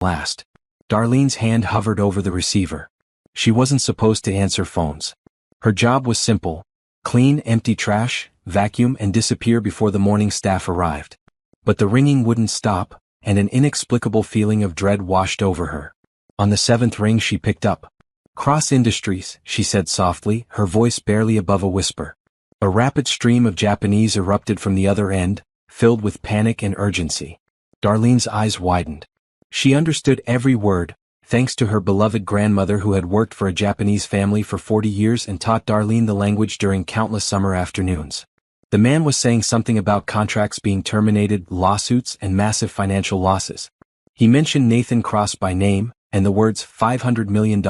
last. Darlene's hand hovered over the receiver. She wasn't supposed to answer phones. Her job was simple: clean, empty trash, vacuum, and disappear before the morning staff arrived. But the ringing wouldn't stop, and an inexplicable feeling of dread washed over her. On the seventh ring she picked up. "Cross Industries," she said softly, her voice barely above a whisper. A rapid stream of Japanese erupted from the other end, filled with panic and urgency. Darlene's eyes widened. She understood every word, thanks to her beloved grandmother who had worked for a Japanese family for 40 years and taught Darlene the language during countless summer afternoons. The man was saying something about contracts being terminated, lawsuits, and massive financial losses. He mentioned Nathan Cross by name, and the words $500 million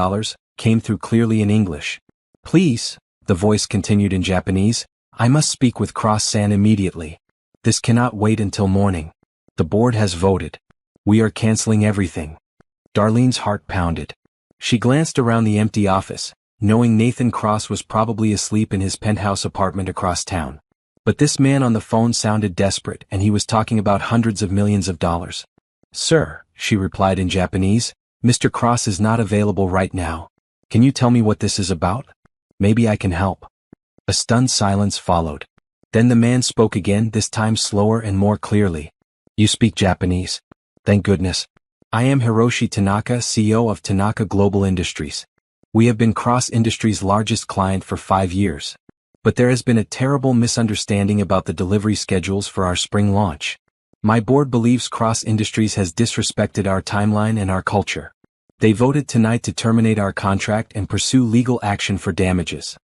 came through clearly in English. "Please," the voice continued in Japanese, "I must speak with Cross-san immediately. This cannot wait until morning. The board has voted. We are canceling everything." Darlene's heart pounded. She glanced around the empty office, knowing Nathan Cross was probably asleep in his penthouse apartment across town. But this man on the phone sounded desperate, and he was talking about hundreds of millions of dollars. "Sir," she replied in Japanese, "Mr. Cross is not available right now. Can you tell me what this is about? Maybe I can help." A stunned silence followed. Then the man spoke again, this time slower and more clearly. "You speak Japanese? Thank goodness. I am Hiroshi Tanaka, CEO of Tanaka Global Industries. We have been Cross Industries' largest client for 5 years. But there has been a terrible misunderstanding about the delivery schedules for our spring launch. My board believes Cross Industries has disrespected our timeline and our culture. They voted tonight to terminate our contract and pursue legal action for damages."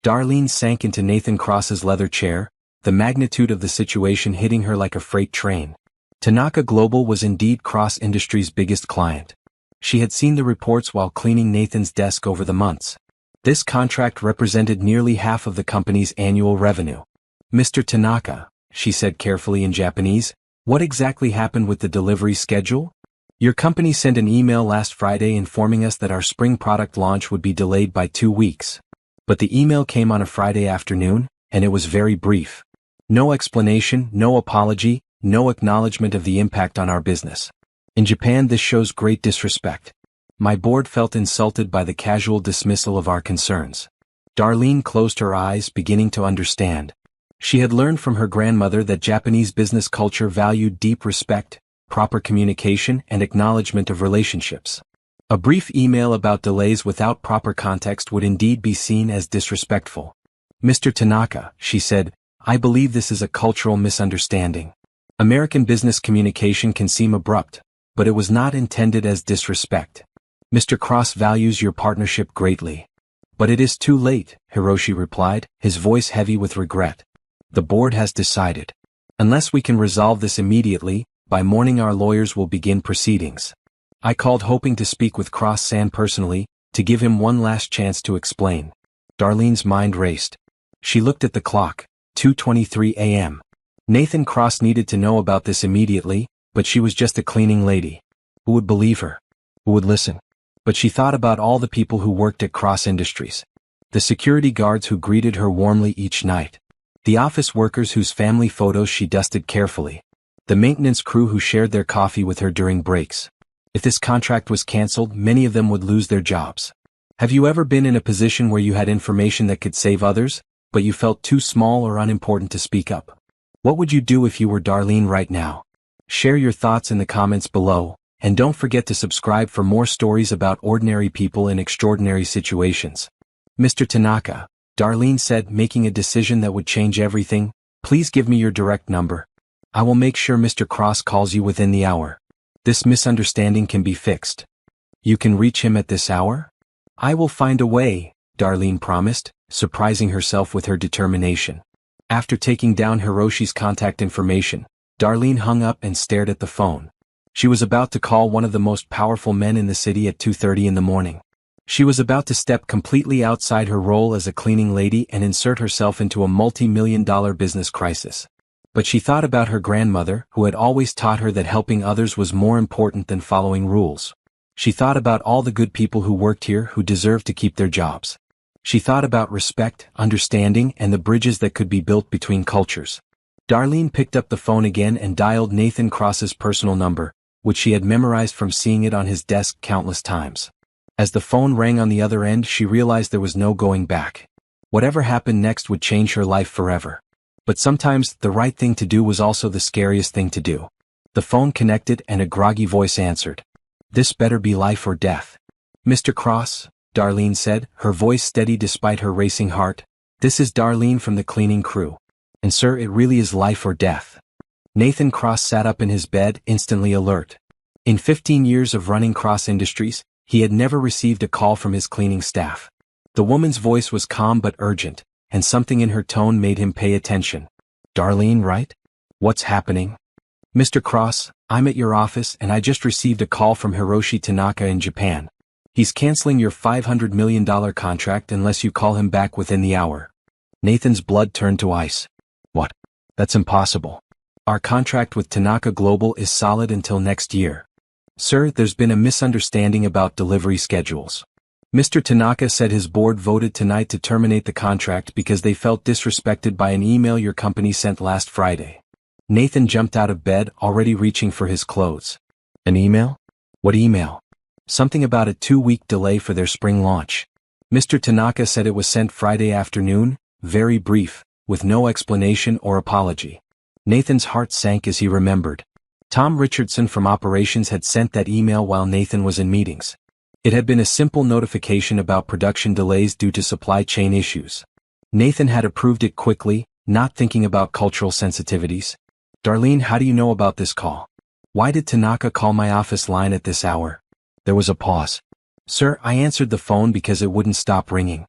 Darlene sank into Nathan Cross's leather chair, the magnitude of the situation hitting her like a freight train. Tanaka Global was indeed Cross Industries' biggest client. She had seen the reports while cleaning Nathan's desk over the months. This contract represented nearly half of the company's annual revenue. "Mr. Tanaka," she said carefully in Japanese, "what exactly happened with the delivery schedule? Your company sent an email last Friday informing us that our spring product launch would be delayed by 2 weeks. But the email came on a Friday afternoon, and it was very brief. No explanation, no apology, no acknowledgement of the impact on our business. In Japan, this shows great disrespect. My board felt insulted by the casual dismissal of our concerns." Darlene closed her eyes, beginning to understand. She had learned from her grandmother that Japanese business culture valued deep respect, proper communication, and acknowledgement of relationships. A brief email about delays without proper context would indeed be seen as disrespectful. "Mr. Tanaka," she said, "I believe this is a cultural misunderstanding. American business communication can seem abrupt, but it was not intended as disrespect. Mr. Cross values your partnership greatly." "But it is too late," Hiroshi replied, his voice heavy with regret. "The board has decided. Unless we can resolve this immediately, by morning our lawyers will begin proceedings. I called hoping to speak with Cross-san personally, to give him one last chance to explain." Darlene's mind raced. She looked at the clock, 2:23 a.m. Nathan Cross needed to know about this immediately, but she was just a cleaning lady. Who would believe her? Who would listen? But she thought about all the people who worked at Cross Industries. The security guards who greeted her warmly each night. The office workers whose family photos she dusted carefully. The maintenance crew who shared their coffee with her during breaks. If this contract was cancelled, many of them would lose their jobs. Have you ever been in a position where you had information that could save others, but you felt too small or unimportant to speak up? What would you do if you were Darlene right now? Share your thoughts in the comments below, and don't forget to subscribe for more stories about ordinary people in extraordinary situations. "Mr. Tanaka," Darlene said, making a decision that would change everything, "please give me your direct number. I will make sure Mr. Cross calls you within the hour. This misunderstanding can be fixed." "You can reach him at this hour?" "I will find a way," Darlene promised, surprising herself with her determination. After taking down Hiroshi's contact information, Darlene hung up and stared at the phone. She was about to call one of the most powerful men in the city at 2:30 in the morning. She was about to step completely outside her role as a cleaning lady and insert herself into a multi-million-dollar business crisis. But she thought about her grandmother, who had always taught her that helping others was more important than following rules. She thought about all the good people who worked here who deserved to keep their jobs. She thought about respect, understanding, and the bridges that could be built between cultures. Darlene picked up the phone again and dialed Nathan Cross's personal number, which she had memorized from seeing it on his desk countless times. As the phone rang on the other end, she realized there was no going back. Whatever happened next would change her life forever. But sometimes, the right thing to do was also the scariest thing to do. The phone connected and a groggy voice answered. "This better be life or death." "Mr. Cross," Darlene said, her voice steady despite her racing heart. "This is Darlene from the cleaning crew. And sir, it really is life or death." Nathan Cross sat up in his bed, instantly alert. In 15 years of running Cross Industries, he had never received a call from his cleaning staff. The woman's voice was calm but urgent, and something in her tone made him pay attention. "Darlene, right? What's happening?" "Mr. Cross, I'm at your office and I just received a call from Hiroshi Tanaka in Japan. He's canceling your $500 million contract unless you call him back within the hour." Nathan's blood turned to ice. "What? That's impossible. Our contract with Tanaka Global is solid until next year." "Sir, there's been a misunderstanding about delivery schedules. Mr. Tanaka said his board voted tonight to terminate the contract because they felt disrespected by an email your company sent last Friday." Nathan jumped out of bed, already reaching for his clothes. "An email? What email?" "Something about a 2-week delay for their spring launch. Mr. Tanaka said it was sent Friday afternoon, very brief, with no explanation or apology." Nathan's heart sank as he remembered. Tom Richardson from operations had sent that email while Nathan was in meetings. It had been a simple notification about production delays due to supply chain issues. Nathan had approved it quickly, not thinking about cultural sensitivities. "Darlene, how do you know about this call? Why did Tanaka call my office line at this hour?" There was a pause. "Sir, I answered the phone because it wouldn't stop ringing.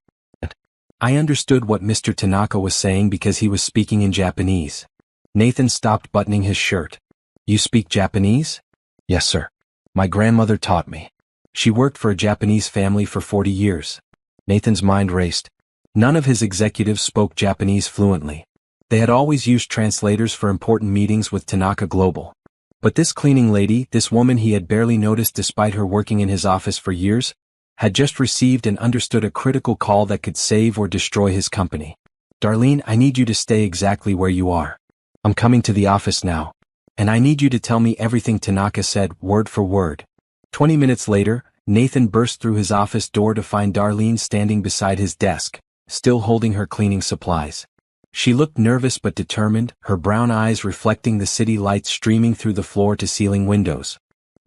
I understood what Mr. Tanaka was saying because he was speaking in Japanese." Nathan stopped buttoning his shirt. "You speak Japanese?" "Yes, sir. My grandmother taught me. She worked for a Japanese family for 40 years. Nathan's mind raced. None of his executives spoke Japanese fluently. They had always used translators for important meetings with Tanaka Global. But this cleaning lady, this woman he had barely noticed despite her working in his office for years, had just received and understood a critical call that could save or destroy his company. "Darlene, I need you to stay exactly where you are. I'm coming to the office now. And I need you to tell me everything Tanaka said, word for word." 20 minutes later, Nathan burst through his office door to find Darlene standing beside his desk, still holding her cleaning supplies. She looked nervous but determined, her brown eyes reflecting the city lights streaming through the floor-to-ceiling windows.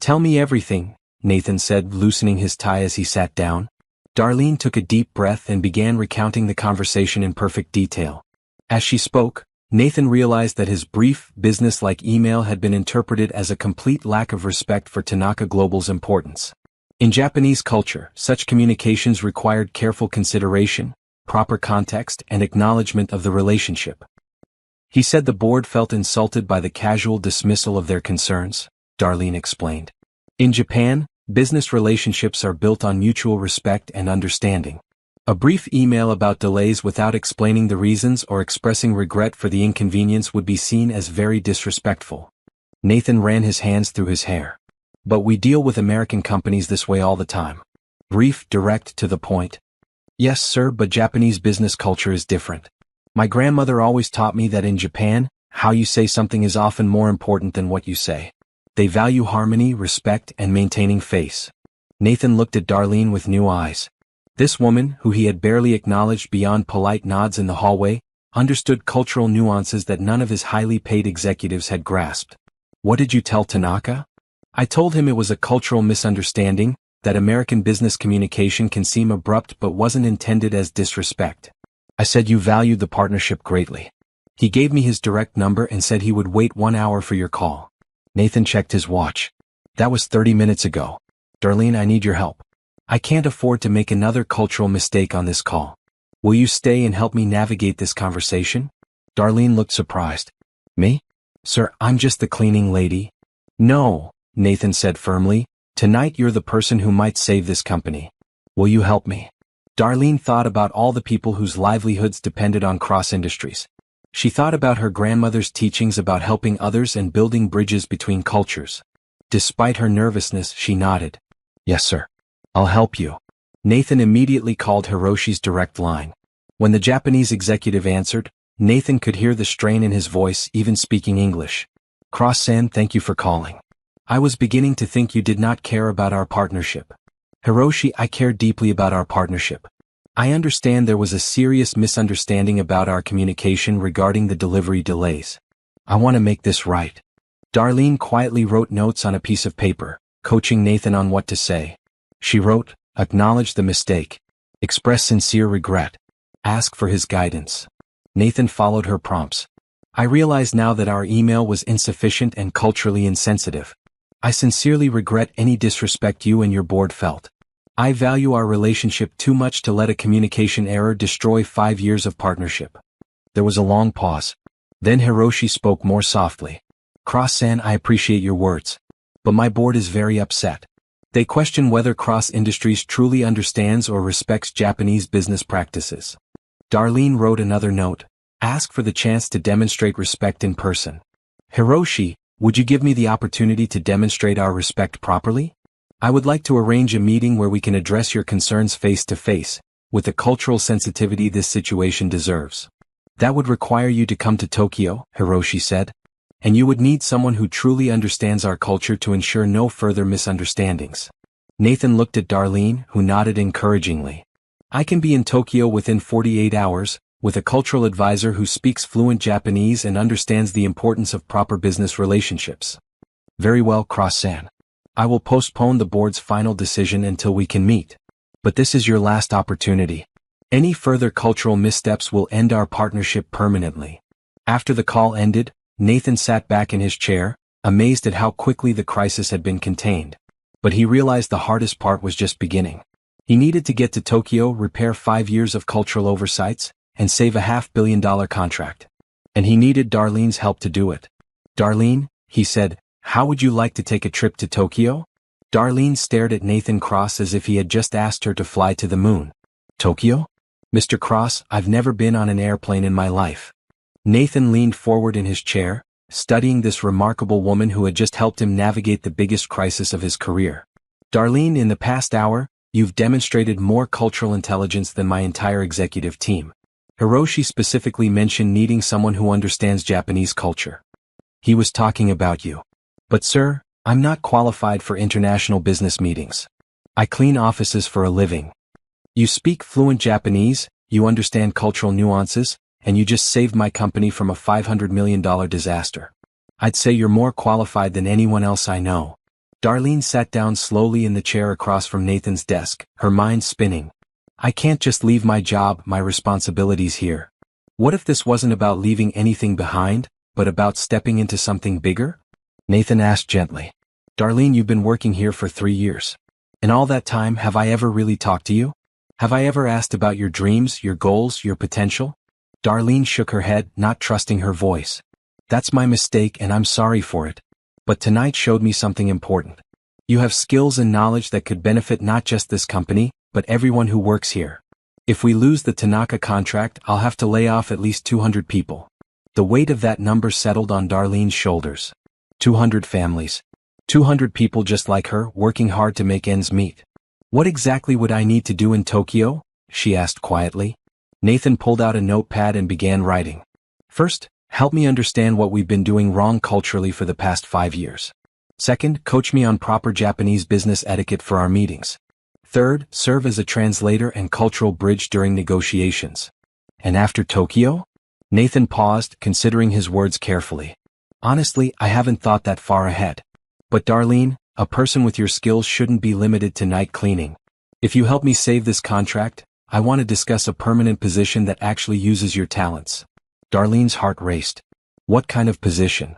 "Tell me everything," Nathan said, loosening his tie as he sat down. Darlene took a deep breath and began recounting the conversation in perfect detail. As she spoke, Nathan realized that his brief, business-like email had been interpreted as a complete lack of respect for Tanaka Global's importance. In Japanese culture, such communications required careful consideration, proper context, and acknowledgement of the relationship. He said the board felt insulted by the casual dismissal of their concerns, Darlene explained. In Japan, business relationships are built on mutual respect and understanding. A brief email about delays without explaining the reasons or expressing regret for the inconvenience would be seen as very disrespectful. Nathan ran his hands through his hair. "But we deal with American companies this way all the time. Brief, direct, to the point." "Yes, sir, but Japanese business culture is different. My grandmother always taught me that in Japan, how you say something is often more important than what you say. They value harmony, respect, and maintaining face." Nathan looked at Darlene with new eyes. This woman, who he had barely acknowledged beyond polite nods in the hallway, understood cultural nuances that none of his highly paid executives had grasped. "What did you tell Tanaka?" "I told him it was a cultural misunderstanding, that American business communication can seem abrupt but wasn't intended as disrespect. I said you valued the partnership greatly. He gave me his direct number and said he would wait 1 hour for your call." Nathan checked his watch. "That was 30 minutes ago. Darlene, I need your help. I can't afford to make another cultural mistake on this call. Will you stay and help me navigate this conversation?" Darlene looked surprised. "Me? Sir, I'm just the cleaning lady." "No," Nathan said firmly. "Tonight you're the person who might save this company. Will you help me?" Darlene thought about all the people whose livelihoods depended on Cross Industries. She thought about her grandmother's teachings about helping others and building bridges between cultures. Despite her nervousness, she nodded. "Yes, sir. I'll help you." Nathan immediately called Hiroshi's direct line. When the Japanese executive answered, Nathan could hear the strain in his voice even speaking English. "Cross-san, thank you for calling. I was beginning to think you did not care about our partnership. Hiroshi, I care deeply about our partnership. I understand there was a serious misunderstanding about our communication regarding the delivery delays. I want to make this right. Darlene quietly wrote notes on a piece of paper, coaching Nathan on what to say. She wrote, acknowledge the mistake. Express sincere regret. Ask for his guidance. Nathan followed her prompts. I realize now that our email was insufficient and culturally insensitive. I sincerely regret any disrespect you and your board felt. I value our relationship too much to let a communication error destroy 5 years of partnership. There was a long pause. Then Hiroshi spoke more softly. Cross-san, I appreciate your words. But my board is very upset. They question whether Cross Industries truly understands or respects Japanese business practices. Darlene wrote another note. Ask for the chance to demonstrate respect in person. Hiroshi, would you give me the opportunity to demonstrate our respect properly? I would like to arrange a meeting where we can address your concerns face to face, with the cultural sensitivity this situation deserves. That would require you to come to Tokyo, Hiroshi said. And you would need someone who truly understands our culture to ensure no further misunderstandings. Nathan looked at Darlene, who nodded encouragingly. I can be in Tokyo within 48 hours, with a cultural advisor who speaks fluent Japanese and understands the importance of proper business relationships. Very well, Cross-san. I will postpone the board's final decision until we can meet. But this is your last opportunity. Any further cultural missteps will end our partnership permanently. After the call ended, Nathan sat back in his chair, amazed at how quickly the crisis had been contained. But he realized the hardest part was just beginning. He needed to get to Tokyo, repair 5 years of cultural oversights, and save a $500 million contract. And he needed Darlene's help to do it. Darlene, he said, how would you like to take a trip to Tokyo? Darlene stared at Nathan Cross as if he had just asked her to fly to the moon. Tokyo? Mr. Cross, I've never been on an airplane in my life. Nathan leaned forward in his chair, studying this remarkable woman who had just helped him navigate the biggest crisis of his career. Darlene, in the past hour, you've demonstrated more cultural intelligence than my entire executive team. Hiroshi specifically mentioned needing someone who understands Japanese culture. He was talking about you. But sir, I'm not qualified for international business meetings. I clean offices for a living. You speak fluent Japanese, you understand cultural nuances, and you just saved my company from a $500 million disaster. I'd say you're more qualified than anyone else I know. Darlene sat down slowly in the chair across from Nathan's desk, her mind spinning. I can't just leave my job, my responsibilities here. What if this wasn't about leaving anything behind, but about stepping into something bigger? Nathan asked gently. Darlene, you've been working here for 3 years. In all that time, have I ever really talked to you? Have I ever asked about your dreams, your goals, your potential? Darlene shook her head, not trusting her voice. That's my mistake and I'm sorry for it. But tonight showed me something important. You have skills and knowledge that could benefit not just this company, but everyone who works here. If we lose the Tanaka contract, I'll have to lay off at least 200 people. The weight of that number settled on Darlene's shoulders. 200 families. 200 people just like her, working hard to make ends meet. What exactly would I need to do in Tokyo? She asked quietly. Nathan pulled out a notepad and began writing. First, help me understand what we've been doing wrong culturally for the past 5 years. Second, coach me on proper Japanese business etiquette for our meetings. Third, serve as a translator and cultural bridge during negotiations. And after Tokyo? Nathan paused, considering his words carefully. Honestly, I haven't thought that far ahead. But Darlene, a person with your skills shouldn't be limited to night cleaning. If you help me save this contract, I want to discuss a permanent position that actually uses your talents. Darlene's heart raced. What kind of position?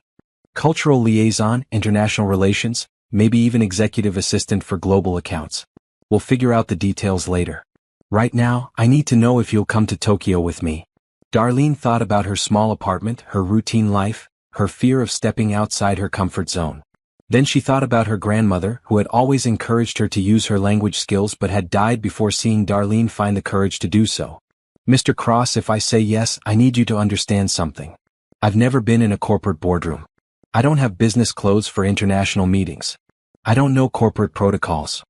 Cultural liaison, international relations, maybe even executive assistant for global accounts. We'll figure out the details later. Right now, I need to know if you'll come to Tokyo with me. Darlene thought about her small apartment, her routine life, her fear of stepping outside her comfort zone. Then she thought about her grandmother, who had always encouraged her to use her language skills but had died before seeing Darlene find the courage to do so. Mr. Cross, if I say yes, I need you to understand something. I've never been in a corporate boardroom. I don't have business clothes for international meetings. I don't know corporate protocols.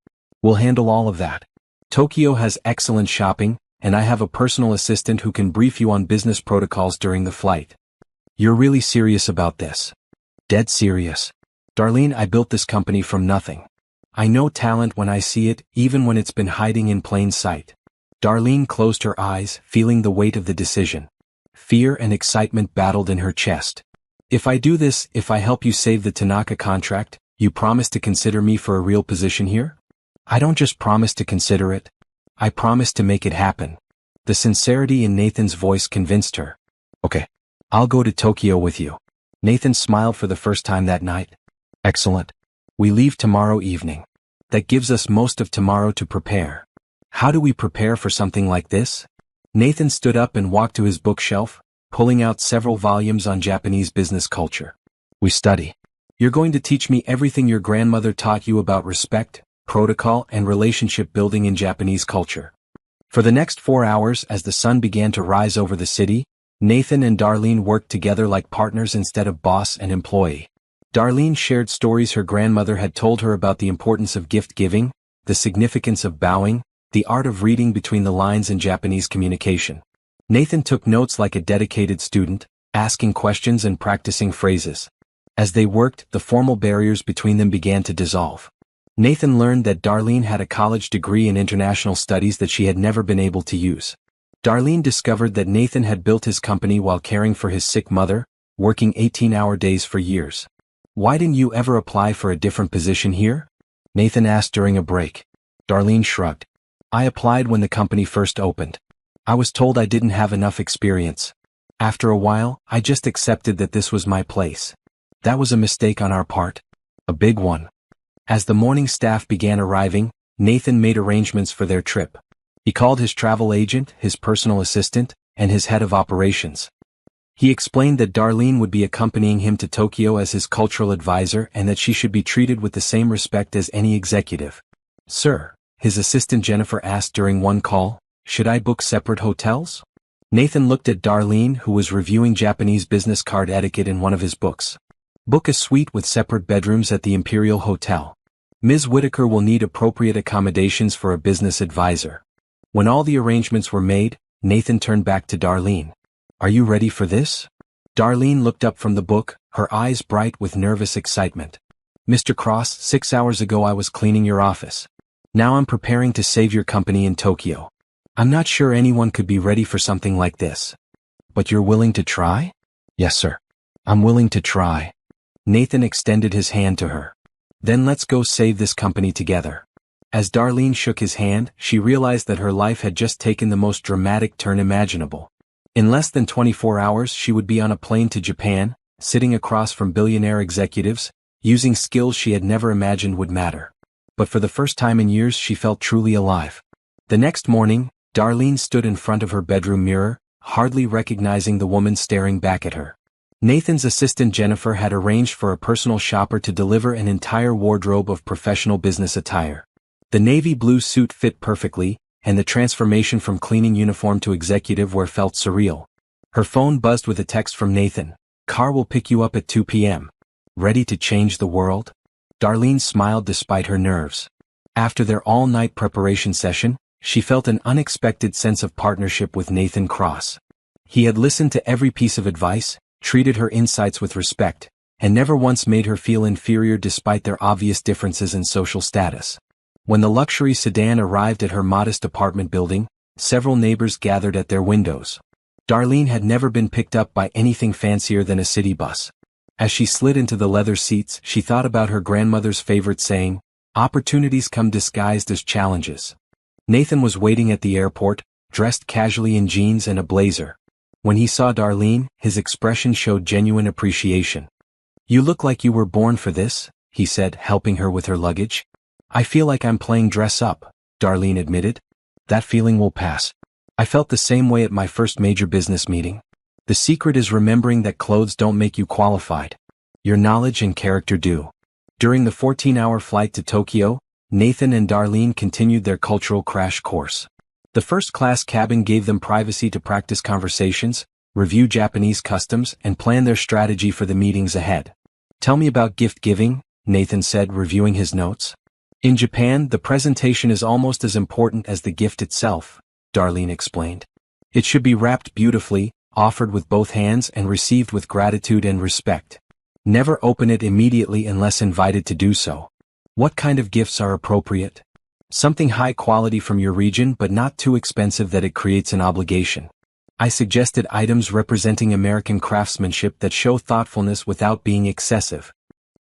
We'll handle all of that. Tokyo has excellent shopping, and I have a personal assistant who can brief you on business protocols during the flight. You're really serious about this? Dead serious. Darlene, I built this company from nothing. I know talent when I see it, even when it's been hiding in plain sight. Darlene closed her eyes, feeling the weight of the decision. Fear and excitement battled in her chest. If I do this, if I help you save the Tanaka contract, you promise to consider me for a real position here? I don't just promise to consider it. I promise to make it happen. The sincerity in Nathan's voice convinced her. Okay. I'll go to Tokyo with you. Nathan smiled for the first time that night. Excellent. We leave tomorrow evening. That gives us most of tomorrow to prepare. How do we prepare for something like this? Nathan stood up and walked to his bookshelf, pulling out several volumes on Japanese business culture. We study. You're going to teach me everything your grandmother taught you about respect, protocol, and relationship building in Japanese culture. For the next 4 hours, as the sun began to rise over the city, Nathan and Darlene worked together like partners instead of boss and employee. Darlene shared stories her grandmother had told her about the importance of gift giving, the significance of bowing, the art of reading between the lines in Japanese communication. Nathan took notes like a dedicated student, asking questions and practicing phrases. As they worked, the formal barriers between them began to dissolve. Nathan learned that Darlene had a college degree in international studies that she had never been able to use. Darlene discovered that Nathan had built his company while caring for his sick mother, working 18-hour days for years. Why didn't you ever apply for a different position here? Nathan asked during a break. Darlene shrugged. I applied when the company first opened. I was told I didn't have enough experience. After a while, I just accepted that this was my place. That was a mistake on our part. A big one. As the morning staff began arriving, Nathan made arrangements for their trip. He called his travel agent, his personal assistant, and his head of operations. He explained that Darlene would be accompanying him to Tokyo as his cultural advisor and that she should be treated with the same respect as any executive. Sir, his assistant Jennifer asked during one call, should I book separate hotels? Nathan looked at Darlene, who was reviewing Japanese business card etiquette in one of his books. Book a suite with separate bedrooms at the Imperial Hotel. Ms. Whitaker will need appropriate accommodations for a business advisor. When all the arrangements were made, Nathan turned back to Darlene. Are you ready for this? Darlene looked up from the book, her eyes bright with nervous excitement. Mr. Cross, 6 hours ago I was cleaning your office. Now I'm preparing to save your company in Tokyo. I'm not sure anyone could be ready for something like this. But you're willing to try? Yes, sir. I'm willing to try. Nathan extended his hand to her. Then let's go save this company together. As Darlene shook his hand, she realized that her life had just taken the most dramatic turn imaginable. In less than 24 hours she would be on a plane to Japan, sitting across from billionaire executives, using skills she had never imagined would matter. But for the first time in years she felt truly alive. The next morning, Darlene stood in front of her bedroom mirror, hardly recognizing the woman staring back at her. Nathan's assistant Jennifer had arranged for a personal shopper to deliver an entire wardrobe of professional business attire. The navy blue suit fit perfectly, and the transformation from cleaning uniform to executive wear felt surreal. Her phone buzzed with a text from Nathan. Car will pick you up at 2 p.m. Ready to change the world? Darlene smiled despite her nerves. After their all-night preparation session, she felt an unexpected sense of partnership with Nathan Cross. He had listened to every piece of advice, treated her insights with respect, and never once made her feel inferior despite their obvious differences in social status. When the luxury sedan arrived at her modest apartment building, several neighbors gathered at their windows. Darlene had never been picked up by anything fancier than a city bus. As she slid into the leather seats, she thought about her grandmother's favorite saying, opportunities come disguised as challenges. Nathan was waiting at the airport, dressed casually in jeans and a blazer. When he saw Darlene, his expression showed genuine appreciation. You look like you were born for this, he said, helping her with her luggage. I feel like I'm playing dress up, Darlene admitted. That feeling will pass. I felt the same way at my first major business meeting. The secret is remembering that clothes don't make you qualified. Your knowledge and character do. During the 14-hour flight to Tokyo, Nathan and Darlene continued their cultural crash course. The first-class cabin gave them privacy to practice conversations, review Japanese customs, and plan their strategy for the meetings ahead. Tell me about gift giving, Nathan said, reviewing his notes. In Japan, the presentation is almost as important as the gift itself, Darlene explained. It should be wrapped beautifully, offered with both hands and received with gratitude and respect. Never open it immediately unless invited to do so. What kind of gifts are appropriate? Something high quality from your region but not too expensive that it creates an obligation. I suggested items representing American craftsmanship that show thoughtfulness without being excessive.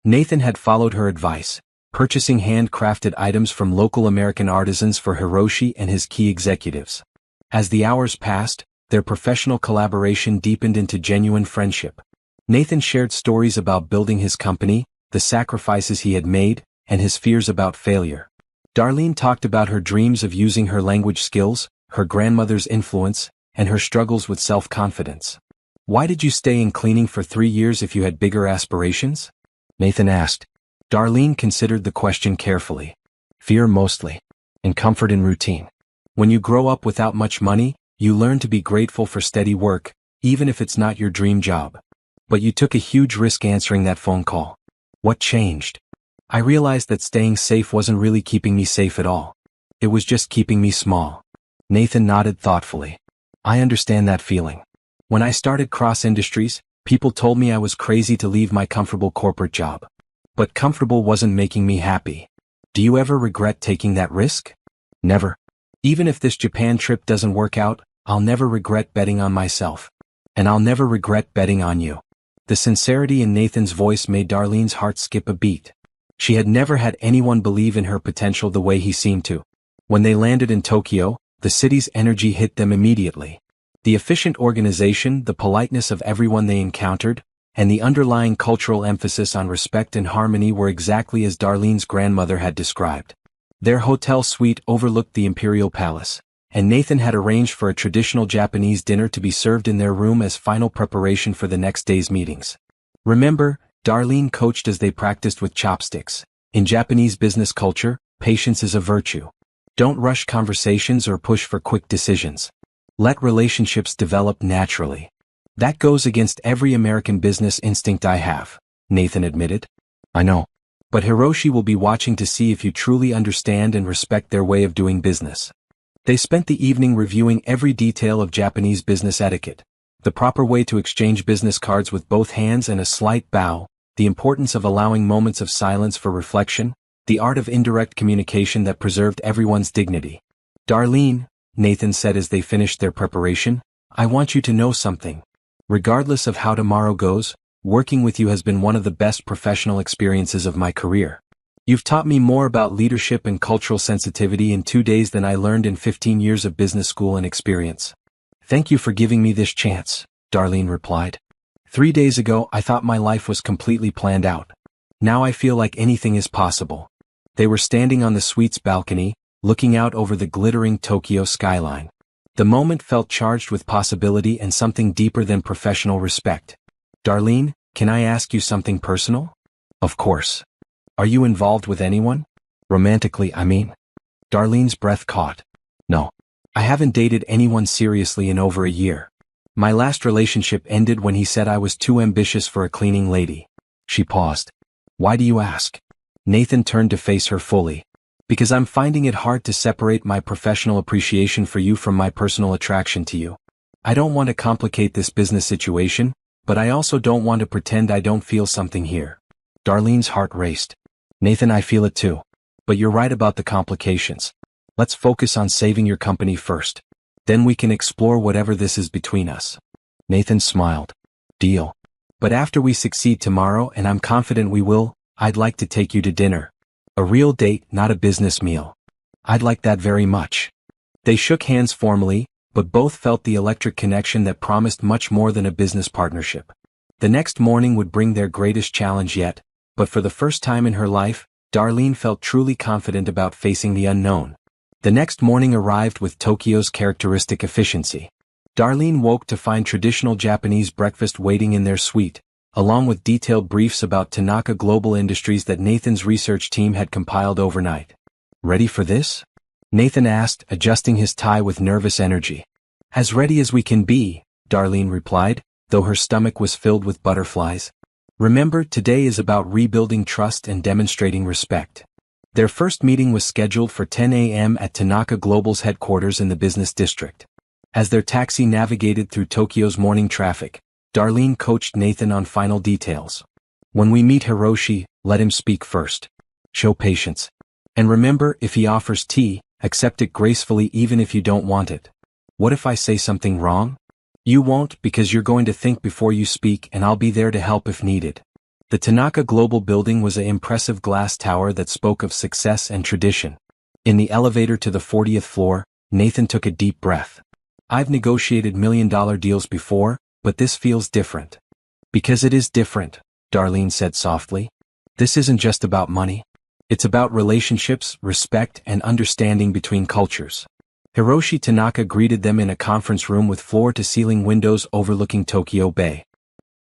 Nathan had followed her advice, purchasing handcrafted items from local American artisans for Hiroshi and his key executives. As the hours passed, their professional collaboration deepened into genuine friendship. Nathan shared stories about building his company, the sacrifices he had made, and his fears about failure. Darlene talked about her dreams of using her language skills, her grandmother's influence, and her struggles with self-confidence. Why did you stay in cleaning for 3 years if you had bigger aspirations? Nathan asked. Darlene considered the question carefully. Fear mostly. And comfort in routine. When you grow up without much money, you learn to be grateful for steady work, even if it's not your dream job. But you took a huge risk answering that phone call. What changed? I realized that staying safe wasn't really keeping me safe at all. It was just keeping me small. Nathan nodded thoughtfully. I understand that feeling. When I started Cross Industries, people told me I was crazy to leave my comfortable corporate job. But comfortable wasn't making me happy. Do you ever regret taking that risk? Never. Even if this Japan trip doesn't work out, I'll never regret betting on myself. And I'll never regret betting on you. The sincerity in Nathan's voice made Darlene's heart skip a beat. She had never had anyone believe in her potential the way he seemed to. When they landed in Tokyo, the city's energy hit them immediately. The efficient organization, the politeness of everyone they encountered, and the underlying cultural emphasis on respect and harmony were exactly as Darlene's grandmother had described. Their hotel suite overlooked the Imperial Palace, and Nathan had arranged for a traditional Japanese dinner to be served in their room as final preparation for the next day's meetings. Remember, Darlene coached as they practiced with chopsticks. In Japanese business culture, patience is a virtue. Don't rush conversations or push for quick decisions. Let relationships develop naturally. That goes against every American business instinct I have, Nathan admitted. I know. But Hiroshi will be watching to see if you truly understand and respect their way of doing business. They spent the evening reviewing every detail of Japanese business etiquette. The proper way to exchange business cards with both hands and a slight bow, the importance of allowing moments of silence for reflection, the art of indirect communication that preserved everyone's dignity. Darlene, Nathan said as they finished their preparation, I want you to know something. Regardless of how tomorrow goes, working with you has been one of the best professional experiences of my career. You've taught me more about leadership and cultural sensitivity in 2 days than I learned in 15 years of business school and experience. Thank you for giving me this chance, Darlene replied. 3 days ago I thought my life was completely planned out. Now I feel like anything is possible. They were standing on the suite's balcony, looking out over the glittering Tokyo skyline. The moment felt charged with possibility and something deeper than professional respect. Darlene, can I ask you something personal? Of course. Are you involved with anyone? Romantically, I mean. Darlene's breath caught. No. I haven't dated anyone seriously in over a year. My last relationship ended when he said I was too ambitious for a cleaning lady. She paused. Why do you ask? Nathan turned to face her fully. Because I'm finding it hard to separate my professional appreciation for you from my personal attraction to you. I don't want to complicate this business situation, but I also don't want to pretend I don't feel something here. Darlene's heart raced. Nathan, I feel it too. But you're right about the complications. Let's focus on saving your company first. Then we can explore whatever this is between us. Nathan smiled. Deal. But after we succeed tomorrow, and I'm confident we will, I'd like to take you to dinner. A real date, not a business meal. I'd like that very much. They shook hands formally, but both felt the electric connection that promised much more than a business partnership. The next morning would bring their greatest challenge yet, but for the first time in her life, Darlene felt truly confident about facing the unknown. The next morning arrived with Tokyo's characteristic efficiency. Darlene woke to find traditional Japanese breakfast waiting in their suite, along with detailed briefs about Tanaka Global Industries that Nathan's research team had compiled overnight. Ready for this? Nathan asked, adjusting his tie with nervous energy. As ready as we can be, Darlene replied, though her stomach was filled with butterflies. Remember, today is about rebuilding trust and demonstrating respect. Their first meeting was scheduled for 10 a.m. at Tanaka Global's headquarters in the business district. As their taxi navigated through Tokyo's morning traffic, Darlene coached Nathan on final details. When we meet Hiroshi, let him speak first. Show patience. And remember, if he offers tea, accept it gracefully even if you don't want it. What if I say something wrong? You won't, because you're going to think before you speak, and I'll be there to help if needed. The Tanaka Global building was an impressive glass tower that spoke of success and tradition. In the elevator to the 40th floor, Nathan took a deep breath. I've negotiated million-dollar deals before, but this feels different. Because it is different, Darlene said softly. This isn't just about money. It's about relationships, respect, and understanding between cultures. Hiroshi Tanaka greeted them in a conference room with floor-to-ceiling windows overlooking Tokyo Bay.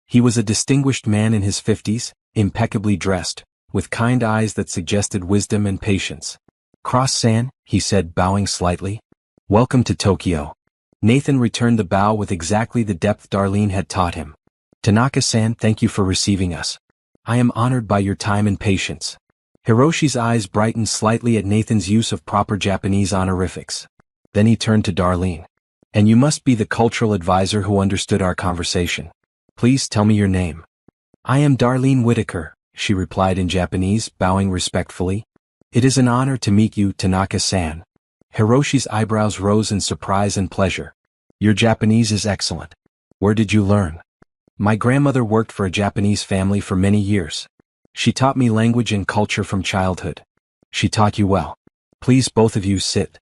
He was a distinguished man in his 50s, impeccably dressed, with kind eyes that suggested wisdom and patience. Cross-san, he said, bowing slightly. Welcome to Tokyo. Nathan returned the bow with exactly the depth Darlene had taught him. Tanaka-san, thank you for receiving us. I am honored by your time and patience. Hiroshi's eyes brightened slightly at Nathan's use of proper Japanese honorifics. Then he turned to Darlene. And you must be the cultural advisor who understood our conversation. Please tell me your name. I am Darlene Whitaker, she replied in Japanese, bowing respectfully. It is an honor to meet you, Tanaka-san. Hiroshi's eyebrows rose in surprise and pleasure. Your Japanese is excellent. Where did you learn? My grandmother worked for a Japanese family for many years. She taught me language and culture from childhood. She taught you well. Please both of you sit.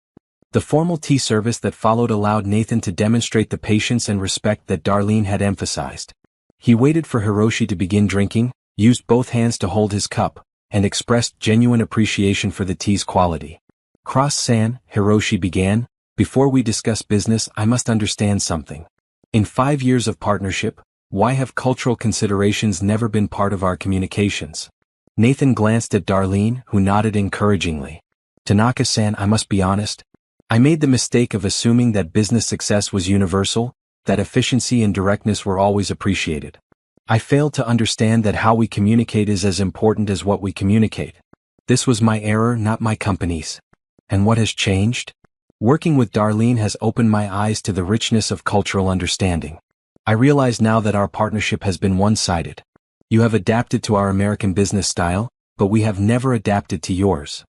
The formal tea service that followed allowed Nathan to demonstrate the patience and respect that Darlene had emphasized. He waited for Hiroshi to begin drinking, used both hands to hold his cup, and expressed genuine appreciation for the tea's quality. Cross-san, Hiroshi began, before we discuss business, I must understand something. In 5 years of partnership, why have cultural considerations never been part of our communications? Nathan glanced at Darlene, who nodded encouragingly. Tanaka-san, I must be honest. I made the mistake of assuming that business success was universal, that efficiency and directness were always appreciated. I failed to understand that how we communicate is as important as what we communicate. This was my error, not my company's. And what has changed? Working with Darlene has opened my eyes to the richness of cultural understanding. I realize now that our partnership has been one-sided. You have adapted to our American business style, but we have never adapted to yours.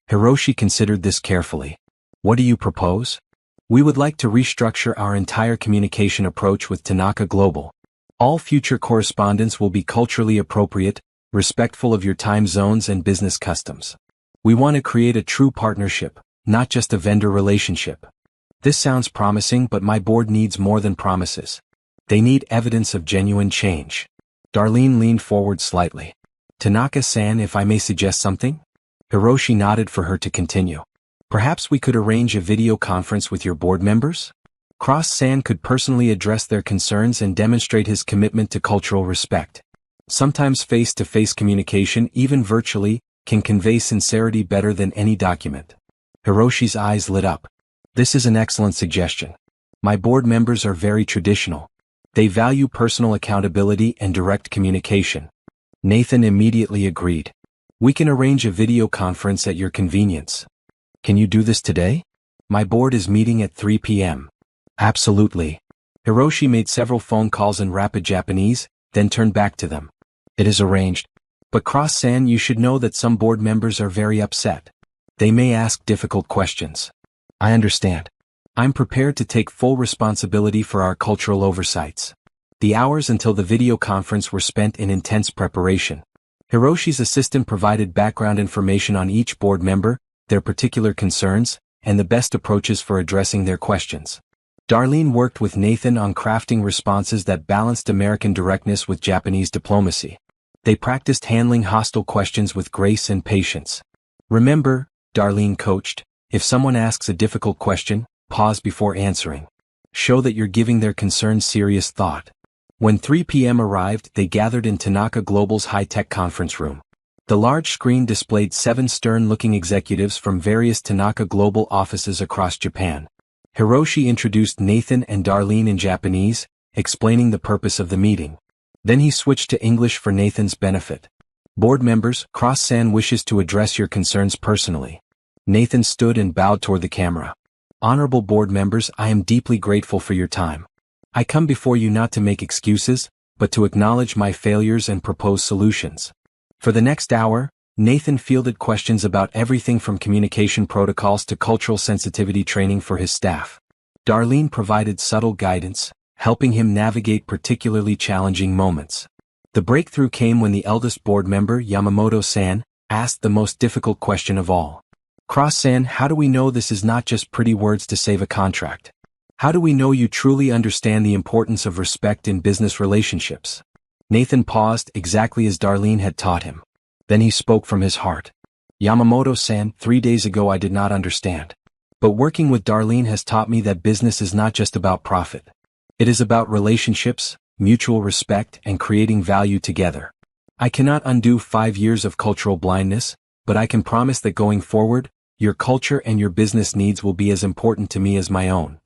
Hiroshi considered this carefully. What do you propose? We would like to restructure our entire communication approach with Tanaka Global. All future correspondence will be culturally appropriate, respectful of your time zones and business customs. We want to create a true partnership, not just a vendor relationship. This sounds promising, but my board needs more than promises. They need evidence of genuine change. Darlene leaned forward slightly. Tanaka-san, if I may suggest something? Hiroshi nodded for her to continue. Perhaps we could arrange a video conference with your board members? Cross-san could personally address their concerns and demonstrate his commitment to cultural respect. Sometimes face-to-face communication, even virtually, can convey sincerity better than any document. Hiroshi's eyes lit up. This is an excellent suggestion. My board members are very traditional. They value personal accountability and direct communication. Nathan immediately agreed. We can arrange a video conference at your convenience. Can you do this today? My board is meeting at 3 p.m. Absolutely. Hiroshi made several phone calls in rapid Japanese, then turned back to them. It is arranged. But Cross-san, you should know that some board members are very upset. They may ask difficult questions. I understand. I'm prepared to take full responsibility for our cultural oversights. The hours until the video conference were spent in intense preparation. Hiroshi's assistant provided background information on each board member, their particular concerns, and the best approaches for addressing their questions. Darlene worked with Nathan on crafting responses that balanced American directness with Japanese diplomacy. They practiced handling hostile questions with grace and patience. Remember, Darlene coached, if someone asks a difficult question, pause before answering. Show that you're giving their concerns serious thought. When 3 p.m. arrived, they gathered in Tanaka Global's high-tech conference room. The large screen displayed 7 stern-looking executives from various Tanaka Global offices across Japan. Hiroshi introduced Nathan and Darlene in Japanese, explaining the purpose of the meeting. Then he switched to English for Nathan's benefit. Board members, Cross-san wishes to address your concerns personally. Nathan stood and bowed toward the camera. Honorable board members, I am deeply grateful for your time. I come before you not to make excuses, but but to acknowledge my failures and propose solutions. For the next hour, Nathan fielded questions about everything from communication protocols to cultural sensitivity training for his staff. Darlene provided subtle guidance, helping him navigate particularly challenging moments. The breakthrough came when the eldest board member, Yamamoto-san, asked the most difficult question of all. "Cross-san, how do we know this is not just pretty words to save a contract? How do we know you truly understand the importance of respect in business relationships?" Nathan paused exactly as Darlene had taught him. Then he spoke from his heart. "Yamamoto-san, 3 days ago I did not understand. But working with Darlene has taught me that business is not just about profit. It is about relationships, mutual respect, and creating value together. I cannot undo 5 years of cultural blindness, but I can promise that going forward, your culture and your business needs will be as important to me as my own."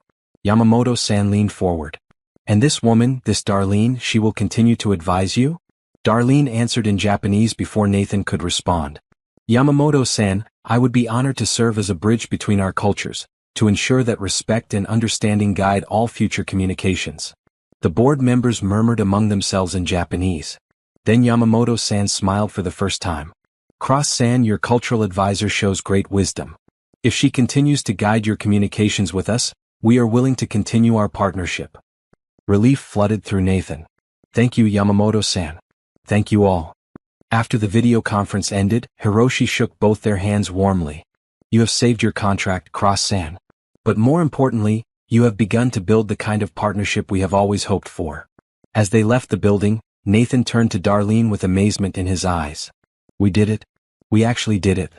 Yamamoto-san leaned forward. "And this woman, this Darlene, she will continue to advise you?" Darlene answered in Japanese before Nathan could respond. "Yamamoto-san, I would be honored to serve as a bridge between our cultures, to ensure that respect and understanding guide all future communications." The board members murmured among themselves in Japanese. Then Yamamoto-san smiled for the first time. "Cross-san, your cultural advisor shows great wisdom. If she continues to guide your communications with us, we are willing to continue our partnership." Relief flooded through Nathan. "Thank you, Yamamoto-san. Thank you all." After the video conference ended, Hiroshi shook both their hands warmly. "You have saved your contract, Cross-san. But more importantly, you have begun to build the kind of partnership we have always hoped for." As they left the building, Nathan turned to Darlene with amazement in his eyes. "We did it. We actually did it."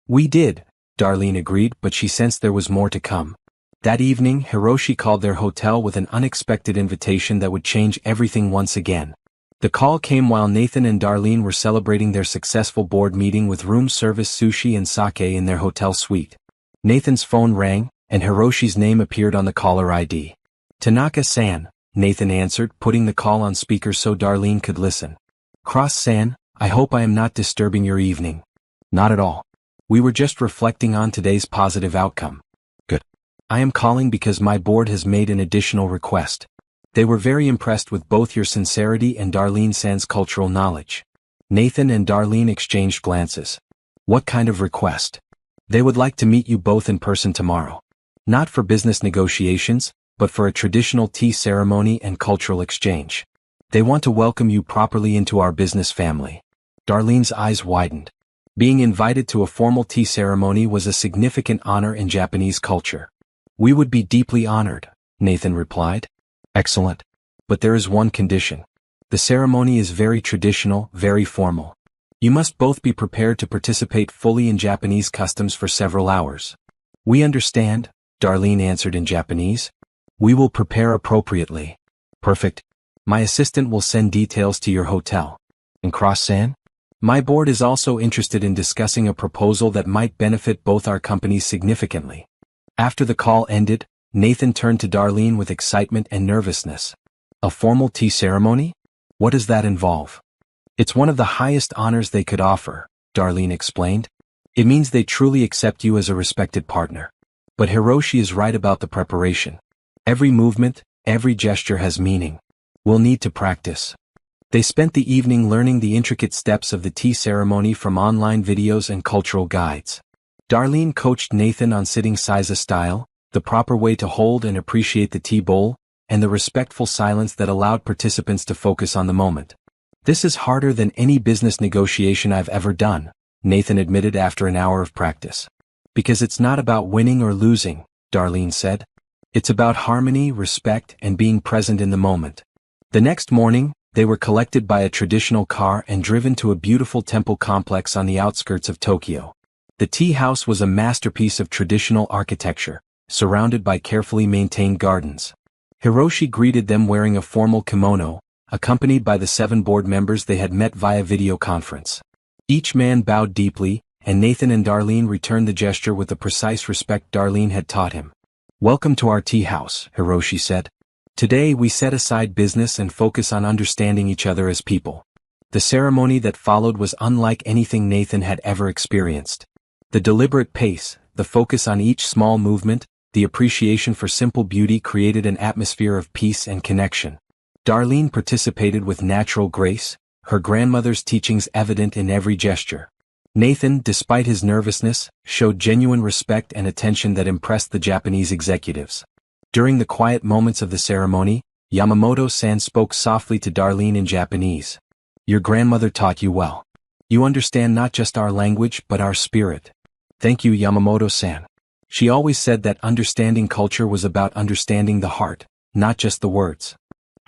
"We did," Darlene agreed, but she sensed there was more to come. That evening, Hiroshi called their hotel with an unexpected invitation that would change everything once again. The call came while Nathan and Darlene were celebrating their successful board meeting with room service sushi and sake in their hotel suite. Nathan's phone rang, and Hiroshi's name appeared on the caller ID. "Tanaka-san," Nathan answered, putting the call on speaker so Darlene could listen. "Cross-san, I hope I am not disturbing your evening." "Not at all. We were just reflecting on today's positive outcome." "Good. I am calling because my board has made an additional request. They were very impressed with both your sincerity and Darlene-san's cultural knowledge." Nathan and Darlene exchanged glances. "What kind of request?" "They would like to meet you both in person tomorrow. Not for business negotiations, but for a traditional tea ceremony and cultural exchange. They want to welcome you properly into our business family." Darlene's eyes widened. Being invited to a formal tea ceremony was a significant honor in Japanese culture. "We would be deeply honored," Nathan replied. "Excellent. But there is one condition. The ceremony is very traditional, very formal. You must both be prepared to participate fully in Japanese customs for several hours." "We understand," Darlene answered in Japanese. "We will prepare appropriately." "Perfect. My assistant will send details to your hotel." "And Cross-san?" "My board is also interested in discussing a proposal that might benefit both our companies significantly." After the call ended, Nathan turned to Darlene with excitement and nervousness. "A formal tea ceremony? What does that involve?" "It's one of the highest honors they could offer," Darlene explained. "It means they truly accept you as a respected partner." But Hiroshi is right about the preparation. Every movement, every gesture has meaning. We'll need to practice. They spent the evening learning the intricate steps of the tea ceremony from online videos and cultural guides. Darlene coached Nathan on sitting seiza style, the proper way to hold and appreciate the tea bowl, and the respectful silence that allowed participants to focus on the moment. "This is harder than any business negotiation I've ever done," Nathan admitted after an hour of practice. "Because it's not about winning or losing," Darlene said. "It's about harmony, respect, and being present in the moment." The next morning, they were collected by a traditional car and driven to a beautiful temple complex on the outskirts of Tokyo. The tea house was a masterpiece of traditional architecture, surrounded by carefully maintained gardens. Hiroshi greeted them wearing a formal kimono, accompanied by the 7 board members they had met via video conference. Each man bowed deeply, and Nathan and Darlene returned the gesture with the precise respect Darlene had taught him. "Welcome to our tea house," Hiroshi said. "Today we set aside business and focus on understanding each other as people." The ceremony that followed was unlike anything Nathan had ever experienced. The deliberate pace, the focus on each small movement, the appreciation for simple beauty created an atmosphere of peace and connection. Darlene participated with natural grace, her grandmother's teachings evident in every gesture. Nathan, despite his nervousness, showed genuine respect and attention that impressed the Japanese executives. During the quiet moments of the ceremony, Yamamoto-san spoke softly to Darlene in Japanese. Your grandmother taught you well. You understand not just our language but our spirit. Thank you, Yamamoto-san. She always said that understanding culture was about understanding the heart, not just the words.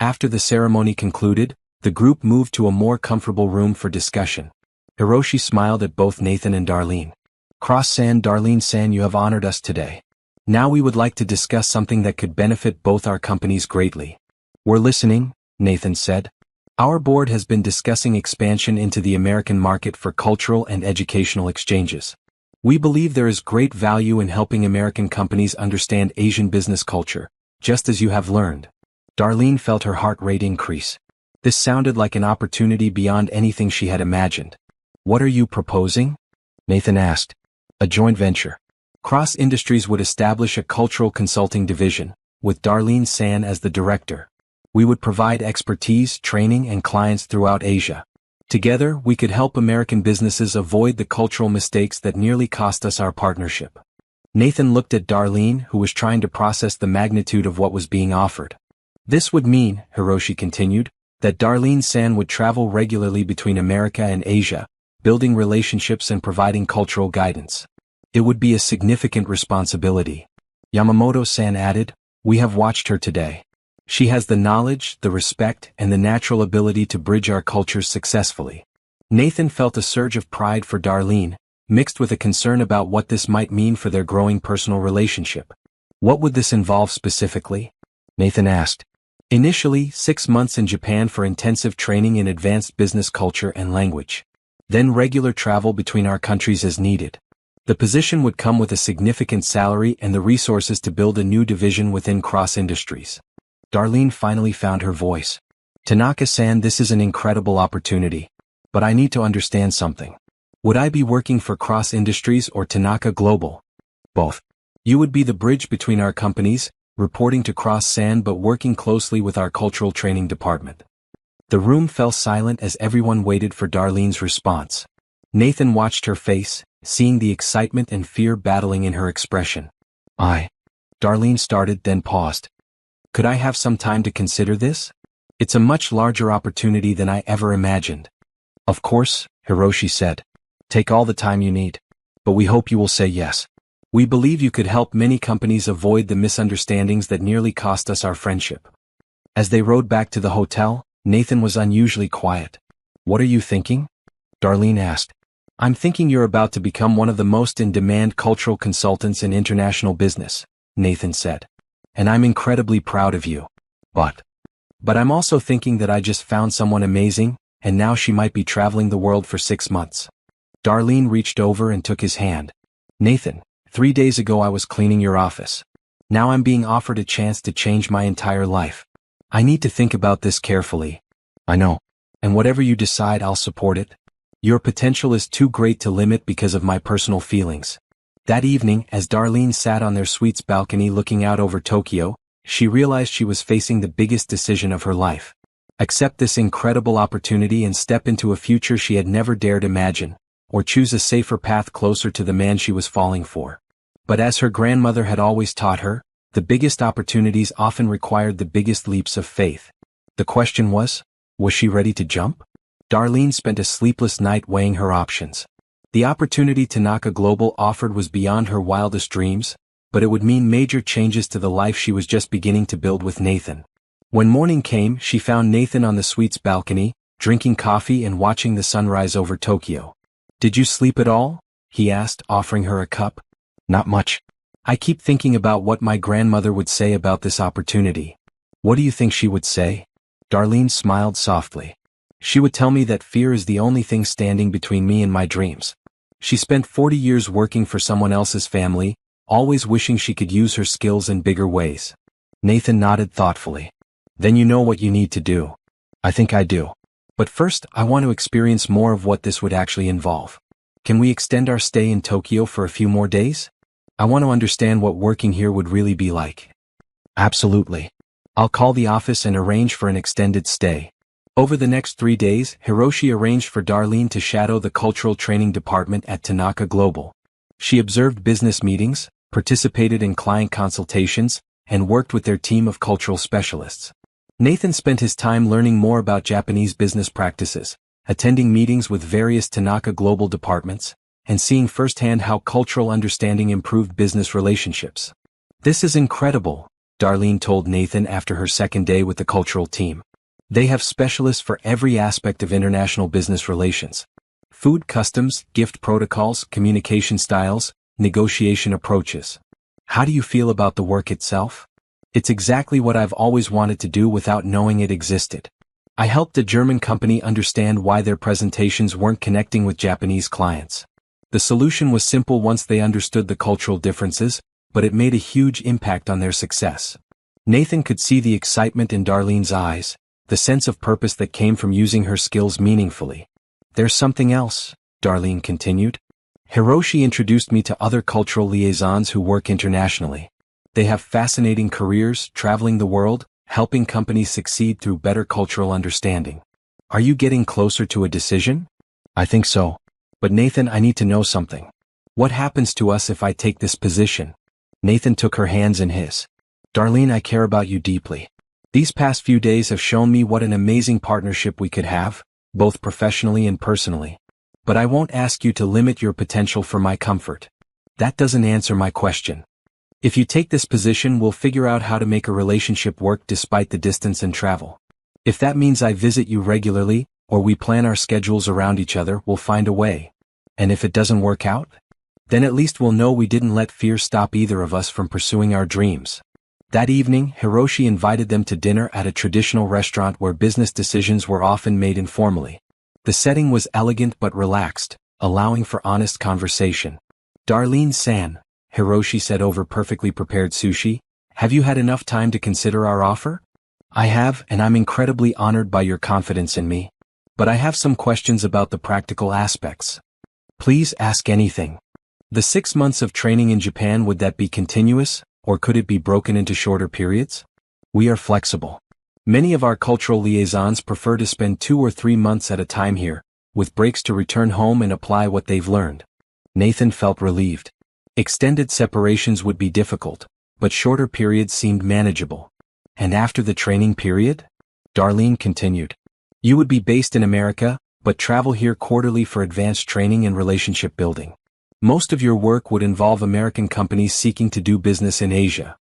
After the ceremony concluded, the group moved to a more comfortable room for discussion. Hiroshi smiled at both Nathan and Darlene. Cross-san, Darlene-san, you have honored us today. Now we would like to discuss something that could benefit both our companies greatly. We're listening, Nathan said. Our board has been discussing expansion into the American market for cultural and educational exchanges. We believe there is great value in helping American companies understand Asian business culture, just as you have learned. Darlene felt her heart rate increase. This sounded like an opportunity beyond anything she had imagined. What are you proposing? Nathan asked. A joint venture. Cross Industries would establish a cultural consulting division, with Darlene San as the director. We would provide expertise, training, and clients throughout Asia. Together, we could help American businesses avoid the cultural mistakes that nearly cost us our partnership. Nathan looked at Darlene, who was trying to process the magnitude of what was being offered. This would mean, Hiroshi continued, that Darlene San would travel regularly between America and Asia, building relationships and providing cultural guidance. It would be a significant responsibility. Yamamoto-san added, we have watched her today. She has the knowledge, the respect, and the natural ability to bridge our cultures successfully. Nathan felt a surge of pride for Darlene, mixed with a concern about what this might mean for their growing personal relationship. What would this involve specifically? Nathan asked. Initially, 6 months in Japan for intensive training in advanced business culture and language. Then regular travel between our countries as needed. The position would come with a significant salary and the resources to build a new division within Cross Industries. Darlene finally found her voice. Tanaka-san, this is an incredible opportunity. But I need to understand something. Would I be working for Cross Industries or Tanaka Global? Both. You would be the bridge between our companies, reporting to Cross-san but working closely with our cultural training department. The room fell silent as everyone waited for Darlene's response. Nathan watched her face, seeing the excitement and fear battling in her expression. Darlene started, then paused. Could I have some time to consider this? It's a much larger opportunity than I ever imagined. Of course, Hiroshi said. Take all the time you need. But we hope you will say yes. We believe you could help many companies avoid the misunderstandings that nearly cost us our friendship. As they rode back to the hotel, Nathan was unusually quiet. What are you thinking? Darlene asked. I'm thinking you're about to become one of the most in-demand cultural consultants in international business, Nathan said. And I'm incredibly proud of you. But I'm also thinking that I just found someone amazing, and now she might be traveling the world for 6 months. Darlene reached over and took his hand. Nathan, 3 days ago I was cleaning your office. Now I'm being offered a chance to change my entire life. I need to think about this carefully. I know. And whatever you decide, I'll support it. Your potential is too great to limit because of my personal feelings. That evening, as Darlene sat on their suite's balcony looking out over Tokyo, she realized she was facing the biggest decision of her life. Accept this incredible opportunity and step into a future she had never dared imagine, or choose a safer path closer to the man she was falling for. But as her grandmother had always taught her, the biggest opportunities often required the biggest leaps of faith. The question was she ready to jump? Darlene spent a sleepless night weighing her options. The opportunity Tanaka Global offered was beyond her wildest dreams, but it would mean major changes to the life she was just beginning to build with Nathan. When morning came, she found Nathan on the suite's balcony, drinking coffee and watching the sunrise over Tokyo. Did you sleep at all? He asked, offering her a cup. Not much. I keep thinking about what my grandmother would say about this opportunity. What do you think she would say? Darlene smiled softly. She would tell me that fear is the only thing standing between me and my dreams. She spent 40 years working for someone else's family, always wishing she could use her skills in bigger ways. Nathan nodded thoughtfully. Then you know what you need to do. I think I do. But first, I want to experience more of what this would actually involve. Can we extend our stay in Tokyo for a few more days? I want to understand what working here would really be like. Absolutely. I'll call the office and arrange for an extended stay. Over the next 3 days, Hiroshi arranged for Darlene to shadow the cultural training department at Tanaka Global. She observed business meetings, participated in client consultations, and worked with their team of cultural specialists. Nathan spent his time learning more about Japanese business practices, attending meetings with various Tanaka Global departments, and seeing firsthand how cultural understanding improved business relationships. "This is incredible," Darlene told Nathan after her second day with the cultural team. "They have specialists for every aspect of international business relations. Food customs, gift protocols, communication styles, negotiation approaches. How do you feel about the work itself?" "It's exactly what I've always wanted to do without knowing it existed. I helped a German company understand why their presentations weren't connecting with Japanese clients. The solution was simple once they understood the cultural differences, but it made a huge impact on their success." Nathan could see the excitement in Darlene's eyes, the sense of purpose that came from using her skills meaningfully. "There's something else," Darlene continued. "Hiroshi introduced me to other cultural liaisons who work internationally. They have fascinating careers, traveling the world, helping companies succeed through better cultural understanding. Are you getting closer to a decision?" "I think so. But Nathan, I need to know something. What happens to us if I take this position?" Nathan took her hands in his. "Darlene, I care about you deeply. These past few days have shown me what an amazing partnership we could have, both professionally and personally. But I won't ask you to limit your potential for my comfort. That doesn't answer my question. If you take this position, we'll figure out how to make a relationship work despite the distance and travel. If that means I visit you regularly, or we plan our schedules around each other, we'll find a way. And if it doesn't work out? Then at least we'll know we didn't let fear stop either of us from pursuing our dreams." That evening, Hiroshi invited them to dinner at a traditional restaurant where business decisions were often made informally. The setting was elegant but relaxed, allowing for honest conversation. "Darlene-san," Hiroshi said over perfectly prepared sushi, "have you had enough time to consider our offer?" "I have, and I'm incredibly honored by your confidence in me. But I have some questions about the practical aspects." "Please ask anything." "The 6 months of training in Japan, would that be continuous, or could it be broken into shorter periods?" "We are flexible. Many of our cultural liaisons prefer to spend 2 or 3 months at a time here, with breaks to return home and apply what they've learned." Nathan felt relieved. Extended separations would be difficult, but shorter periods seemed manageable. "And after the training period?" Darlene continued. "You would be based in America, but travel here quarterly for advanced training and relationship building. Most of your work would involve American companies seeking to do business in Asia."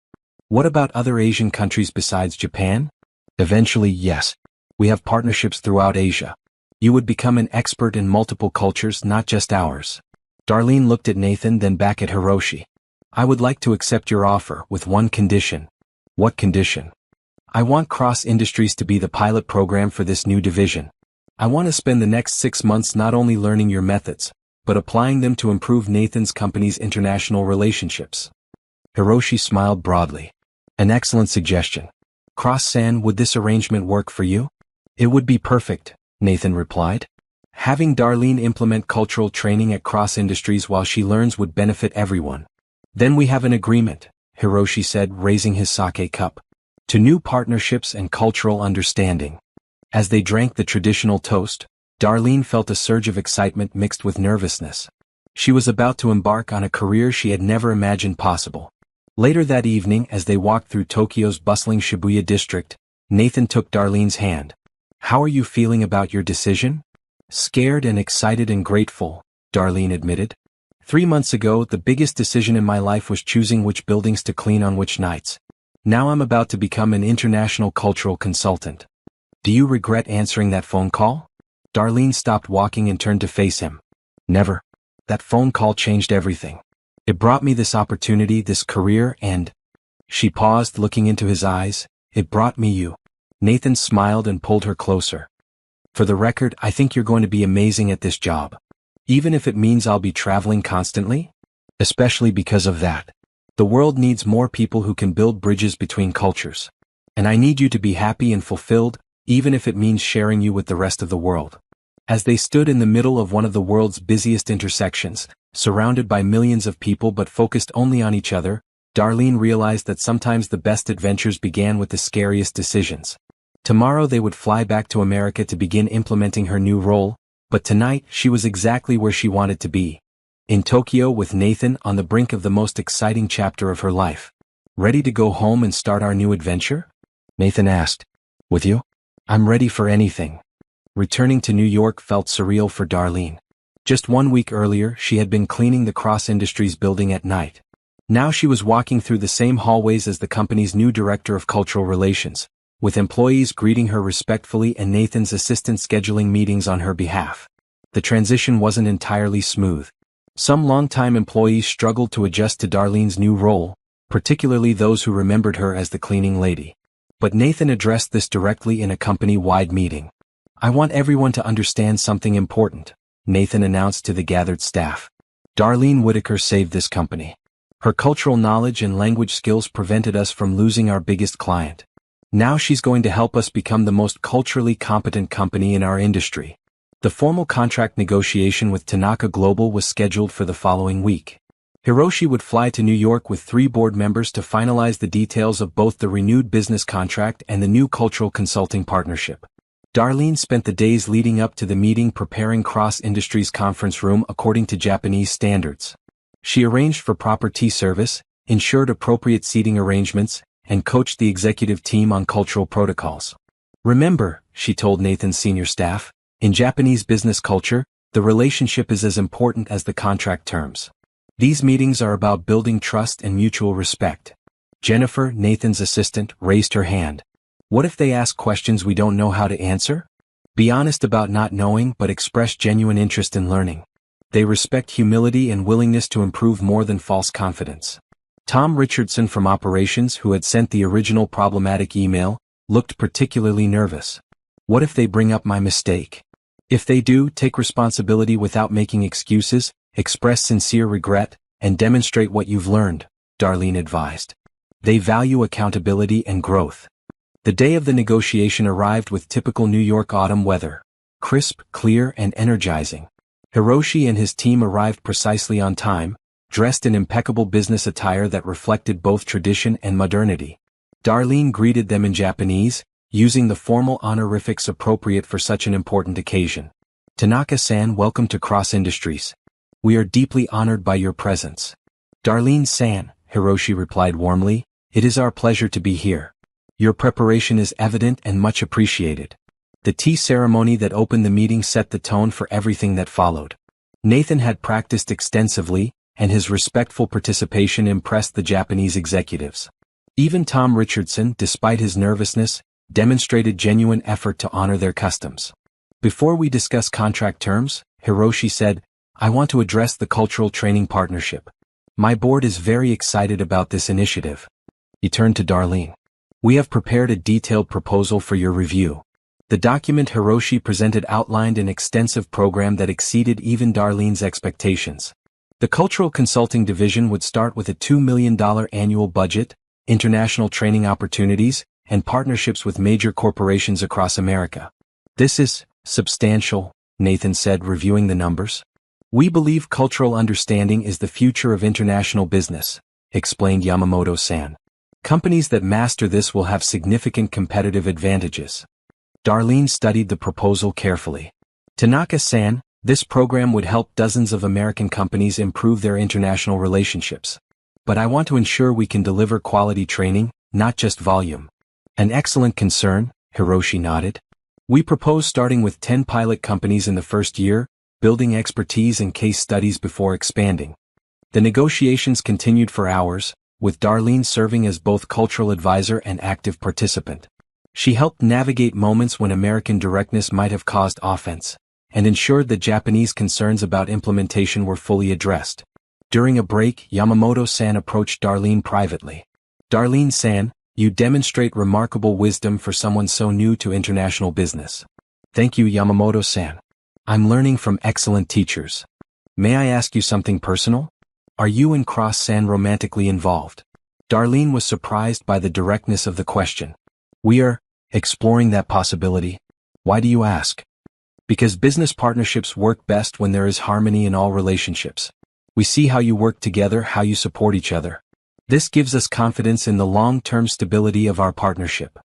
"What about other Asian countries besides Japan?" "Eventually, yes. We have partnerships throughout Asia. You would become an expert in multiple cultures, not just ours." Darlene looked at Nathan, then back at Hiroshi. "I would like to accept your offer, with one condition." "What condition?" "I want Cross Industries to be the pilot program for this new division. I want to spend the next 6 months not only learning your methods, but applying them to improve Nathan's company's international relationships." Hiroshi smiled broadly. "An excellent suggestion. Cross-san, would this arrangement work for you?" "It would be perfect," Nathan replied. "Having Darlene implement cultural training at Cross Industries while she learns would benefit everyone." "Then we have an agreement," Hiroshi said, raising his sake cup. "To new partnerships and cultural understanding." As they drank the traditional toast, Darlene felt a surge of excitement mixed with nervousness. She was about to embark on a career she had never imagined possible. Later that evening, as they walked through Tokyo's bustling Shibuya district, Nathan took Darlene's hand. "How are you feeling about your decision?" "Scared and excited and grateful," Darlene admitted. 3 months ago, the biggest decision in my life was choosing which buildings to clean on which nights. Now I'm about to become an international cultural consultant." "Do you regret answering that phone call?" Darlene stopped walking and turned to face him. "Never. That phone call changed everything. It brought me this opportunity, this career, and—" She paused, looking into his eyes. "It brought me you." Nathan smiled and pulled her closer. "For the record, I think you're going to be amazing at this job. Even if it means I'll be traveling constantly? Especially because of that. The world needs more people who can build bridges between cultures. And I need you to be happy and fulfilled, even if it means sharing you with the rest of the world." As they stood in the middle of one of the world's busiest intersections, surrounded by millions of people but focused only on each other, Darlene realized that sometimes the best adventures began with the scariest decisions. Tomorrow they would fly back to America to begin implementing her new role, but tonight she was exactly where she wanted to be. In Tokyo with Nathan on the brink of the most exciting chapter of her life. Ready to go home and start our new adventure? Nathan asked. With you? I'm ready for anything. Returning to New York felt surreal for Darlene. Just 1 week earlier she had been cleaning the Cross Industries building at night. Now she was walking through the same hallways as the company's new director of cultural relations, with employees greeting her respectfully and Nathan's assistant scheduling meetings on her behalf. The transition wasn't entirely smooth. Some longtime employees struggled to adjust to Darlene's new role, particularly those who remembered her as the cleaning lady. But Nathan addressed this directly in a company-wide meeting. I want everyone to understand something important, Nathan announced to the gathered staff. Darlene Whitaker saved this company. Her cultural knowledge and language skills prevented us from losing our biggest client. Now she's going to help us become the most culturally competent company in our industry. The formal contract negotiation with Tanaka Global was scheduled for the following week. Hiroshi would fly to New York with 3 board members to finalize the details of both the renewed business contract and the new cultural consulting partnership. Darlene spent the days leading up to the meeting preparing Cross Industries' conference room according to Japanese standards. She arranged for proper tea service, ensured appropriate seating arrangements, and coached the executive team on cultural protocols. Remember, she told Nathan's senior staff, in Japanese business culture, the relationship is as important as the contract terms. These meetings are about building trust and mutual respect. Jennifer, Nathan's assistant, raised her hand. What if they ask questions we don't know how to answer? Be honest about not knowing but express genuine interest in learning. They respect humility and willingness to improve more than false confidence. Tom Richardson from operations, who had sent the original problematic email, looked particularly nervous. What if they bring up my mistake? If they do, take responsibility without making excuses, express sincere regret, and demonstrate what you've learned, Darlene advised. They value accountability and growth. The day of the negotiation arrived with typical New York autumn weather. Crisp, clear, and energizing. Hiroshi and his team arrived precisely on time, dressed in impeccable business attire that reflected both tradition and modernity. Darlene greeted them in Japanese, using the formal honorifics appropriate for such an important occasion. Tanaka-san, welcome to Cross Industries. We are deeply honored by your presence. Darlene-san, Hiroshi replied warmly, it is our pleasure to be here. Your preparation is evident and much appreciated. The tea ceremony that opened the meeting set the tone for everything that followed. Nathan had practiced extensively, and his respectful participation impressed the Japanese executives. Even Tom Richardson, despite his nervousness, demonstrated genuine effort to honor their customs. Before we discuss contract terms, Hiroshi said, I want to address the cultural training partnership. My board is very excited about this initiative. He turned to Darlene. We have prepared a detailed proposal for your review. The document Hiroshi presented outlined an extensive program that exceeded even Darlene's expectations. The Cultural Consulting Division would start with a $2 million annual budget, international training opportunities, and partnerships with major corporations across America. This is substantial, Nathan said, reviewing the numbers. We believe cultural understanding is the future of international business, explained Yamamoto-san. Companies that master this will have significant competitive advantages. Darlene studied the proposal carefully. Tanaka-san, this program would help dozens of American companies improve their international relationships. But I want to ensure we can deliver quality training, not just volume. An excellent concern, Hiroshi nodded. We propose starting with 10 pilot companies in the first year, building expertise and case studies before expanding. The negotiations continued for hours, with Darlene serving as both cultural advisor and active participant. She helped navigate moments when American directness might have caused offense, and ensured that Japanese concerns about implementation were fully addressed. During a break, Yamamoto-san approached Darlene privately. Darlene-san, you demonstrate remarkable wisdom for someone so new to international business. Thank you, Yamamoto-san. I'm learning from excellent teachers. May I ask you something personal? Are you and Cross-san romantically involved? Darlene was surprised by the directness of the question. We are exploring that possibility. Why do you ask? Because business partnerships work best when there is harmony in all relationships. We see how you work together, how you support each other. This gives us confidence in the long-term stability of our partnership.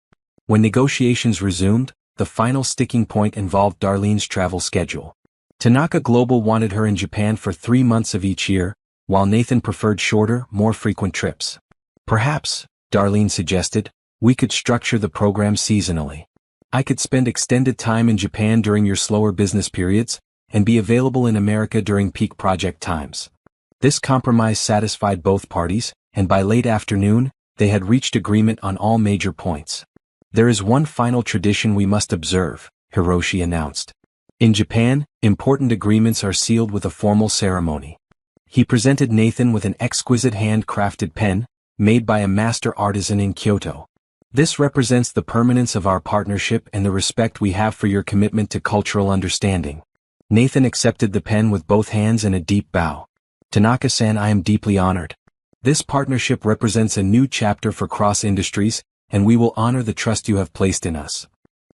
When negotiations resumed, the final sticking point involved Darlene's travel schedule. Tanaka Global wanted her in Japan for 3 months of each year, while Nathan preferred shorter, more frequent trips. Perhaps, Darlene suggested, we could structure the program seasonally. I could spend extended time in Japan during your slower business periods, and be available in America during peak project times. This compromise satisfied both parties, and by late afternoon, they had reached agreement on all major points. There is one final tradition we must observe, Hiroshi announced. In Japan, important agreements are sealed with a formal ceremony. He presented Nathan with an exquisite hand-crafted pen, made by a master artisan in Kyoto. This represents the permanence of our partnership and the respect we have for your commitment to cultural understanding. Nathan accepted the pen with both hands and a deep bow. Tanaka-san, I am deeply honored. This partnership represents a new chapter for Cross Industries, and we will honor the trust you have placed in us.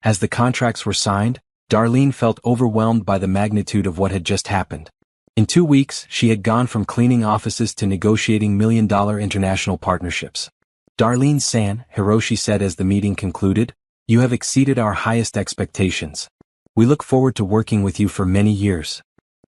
As the contracts were signed, Darlene felt overwhelmed by the magnitude of what had just happened. In 2 weeks, she had gone from cleaning offices to negotiating million-dollar international partnerships. Darlene-san, Hiroshi said as the meeting concluded, you have exceeded our highest expectations. We look forward to working with you for many years.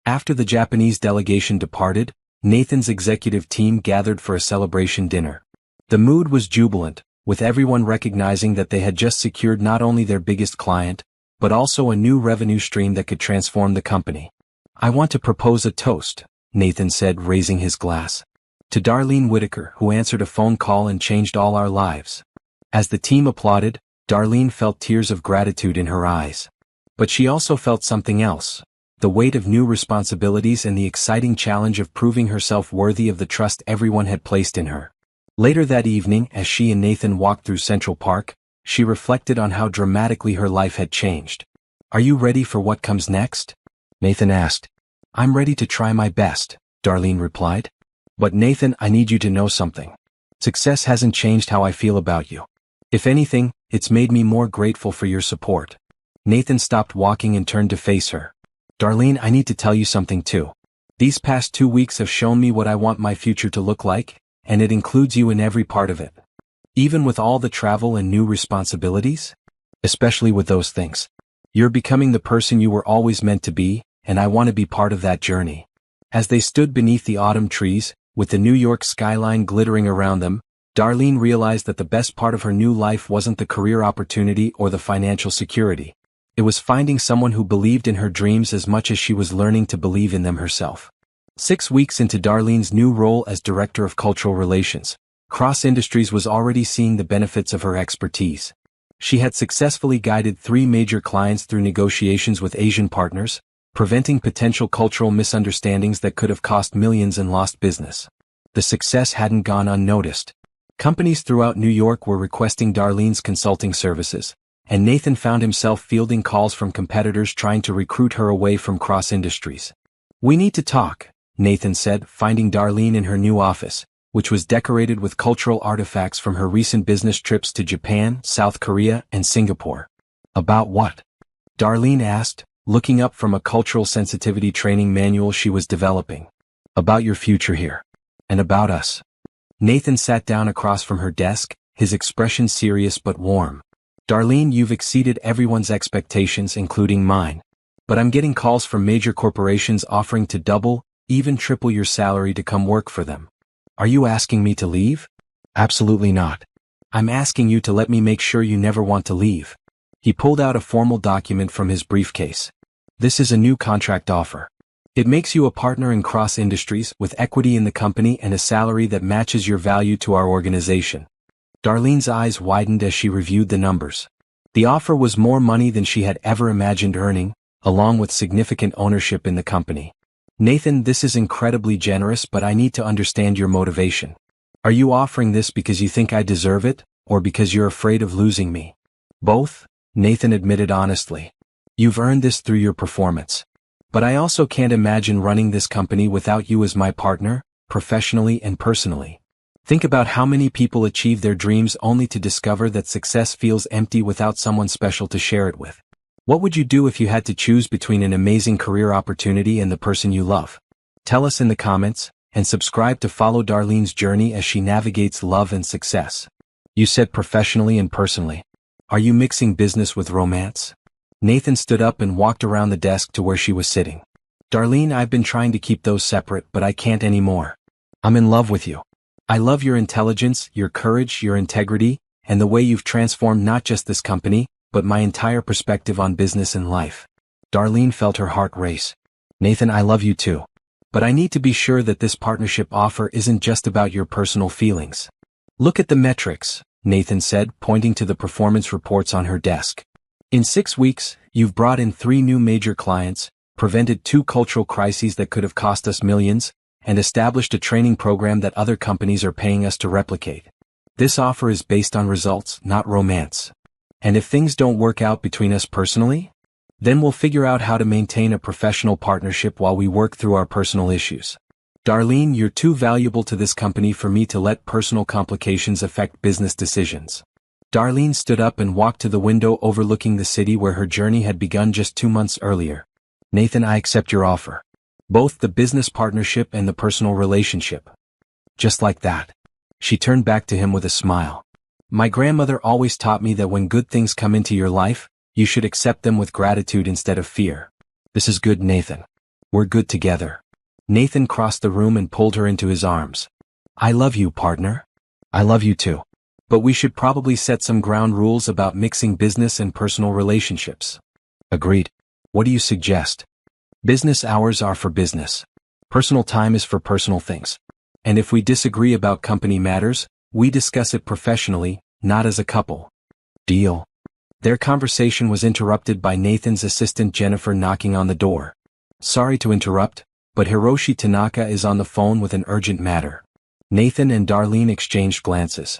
After the Japanese delegation departed, Nathan's executive team gathered for a celebration dinner. The mood was jubilant, with everyone recognizing that they had just secured not only their biggest client, but also a new revenue stream that could transform the company. I want to propose a toast, Nathan said, raising his glass. To Darlene Whitaker, who answered a phone call and changed all our lives. As the team applauded, Darlene felt tears of gratitude in her eyes. But she also felt something else. The weight of new responsibilities and the exciting challenge of proving herself worthy of the trust everyone had placed in her. Later that evening, as she and Nathan walked through Central Park, she reflected on how dramatically her life had changed. Are you ready for what comes next? Nathan asked. I'm ready to try my best, Darlene replied. But Nathan, I need you to know something. Success hasn't changed how I feel about you. If anything, it's made me more grateful for your support. Nathan stopped walking and turned to face her. Darlene, I need to tell you something too. These past 2 weeks have shown me what I want my future to look like, and it includes you in every part of it. Even with all the travel and new responsibilities? Especially with those things. You're becoming the person you were always meant to be, and I want to be part of that journey. As they stood beneath the autumn trees, with the New York skyline glittering around them, Darlene realized that the best part of her new life wasn't the career opportunity or the financial security. It was finding someone who believed in her dreams as much as she was learning to believe in them herself. 6 weeks into Darlene's new role as Director of Cultural Relations, Cross Industries was already seeing the benefits of her expertise. She had successfully guided 3 major clients through negotiations with Asian partners, preventing potential cultural misunderstandings that could have cost millions and lost business. The success hadn't gone unnoticed. Companies throughout New York were requesting Darlene's consulting services, and Nathan found himself fielding calls from competitors trying to recruit her away from Cross Industries. We need to talk, Nathan said, finding Darlene in her new office, which was decorated with cultural artifacts from her recent business trips to Japan, South Korea, and Singapore. About what? Darlene asked, looking up from a cultural sensitivity training manual she was developing. About your future here. And about us. Nathan sat down across from her desk, his expression serious but warm. Darlene, you've exceeded everyone's expectations, including mine. But I'm getting calls from major corporations offering to double, even triple your salary to come work for them. Are you asking me to leave? Absolutely not. I'm asking you to let me make sure you never want to leave. He pulled out a formal document from his briefcase. This is a new contract offer. It makes you a partner in Cross Industries with equity in the company and a salary that matches your value to our organization. Darlene's eyes widened as she reviewed the numbers. The offer was more money than she had ever imagined earning, along with significant ownership in the company. Nathan, this is incredibly generous, but I need to understand your motivation. Are you offering this because you think I deserve it, or because you're afraid of losing me? Both, Nathan admitted honestly. You've earned this through your performance. But I also can't imagine running this company without you as my partner, professionally and personally. Think about how many people achieve their dreams only to discover that success feels empty without someone special to share it with. What would you do if you had to choose between an amazing career opportunity and the person you love? Tell us in the comments, and subscribe to follow Darlene's journey as she navigates love and success. You said professionally and personally. Are you mixing business with romance? Nathan stood up and walked around the desk to where she was sitting. Darlene, I've been trying to keep those separate, but I can't anymore. I'm in love with you. I love your intelligence, your courage, your integrity, and the way you've transformed not just this company, but my entire perspective on business and life. Darlene felt her heart race. Nathan, I love you too. But I need to be sure that this partnership offer isn't just about your personal feelings. Look at the metrics, Nathan said, pointing to the performance reports on her desk. In 6 weeks, you've brought in 3 new major clients, prevented 2 cultural crises that could have cost us millions, and established a training program that other companies are paying us to replicate. This offer is based on results, not romance. And if things don't work out between us personally, then we'll figure out how to maintain a professional partnership while we work through our personal issues. Darlene, you're too valuable to this company for me to let personal complications affect business decisions. Darlene stood up and walked to the window overlooking the city where her journey had begun just 2 months earlier. Nathan, I accept your offer. Both the business partnership and the personal relationship. Just like that. She turned back to him with a smile. My grandmother always taught me that when good things come into your life, you should accept them with gratitude instead of fear. This is good, Nathan. We're good together. Nathan crossed the room and pulled her into his arms. I love you, partner. I love you too. But we should probably set some ground rules about mixing business and personal relationships. Agreed. What do you suggest? Business hours are for business. Personal time is for personal things. And if we disagree about company matters, we discuss it professionally, not as a couple. Deal. Their conversation was interrupted by Nathan's assistant Jennifer knocking on the door. Sorry to interrupt, but Hiroshi Tanaka is on the phone with an urgent matter. Nathan and Darlene exchanged glances.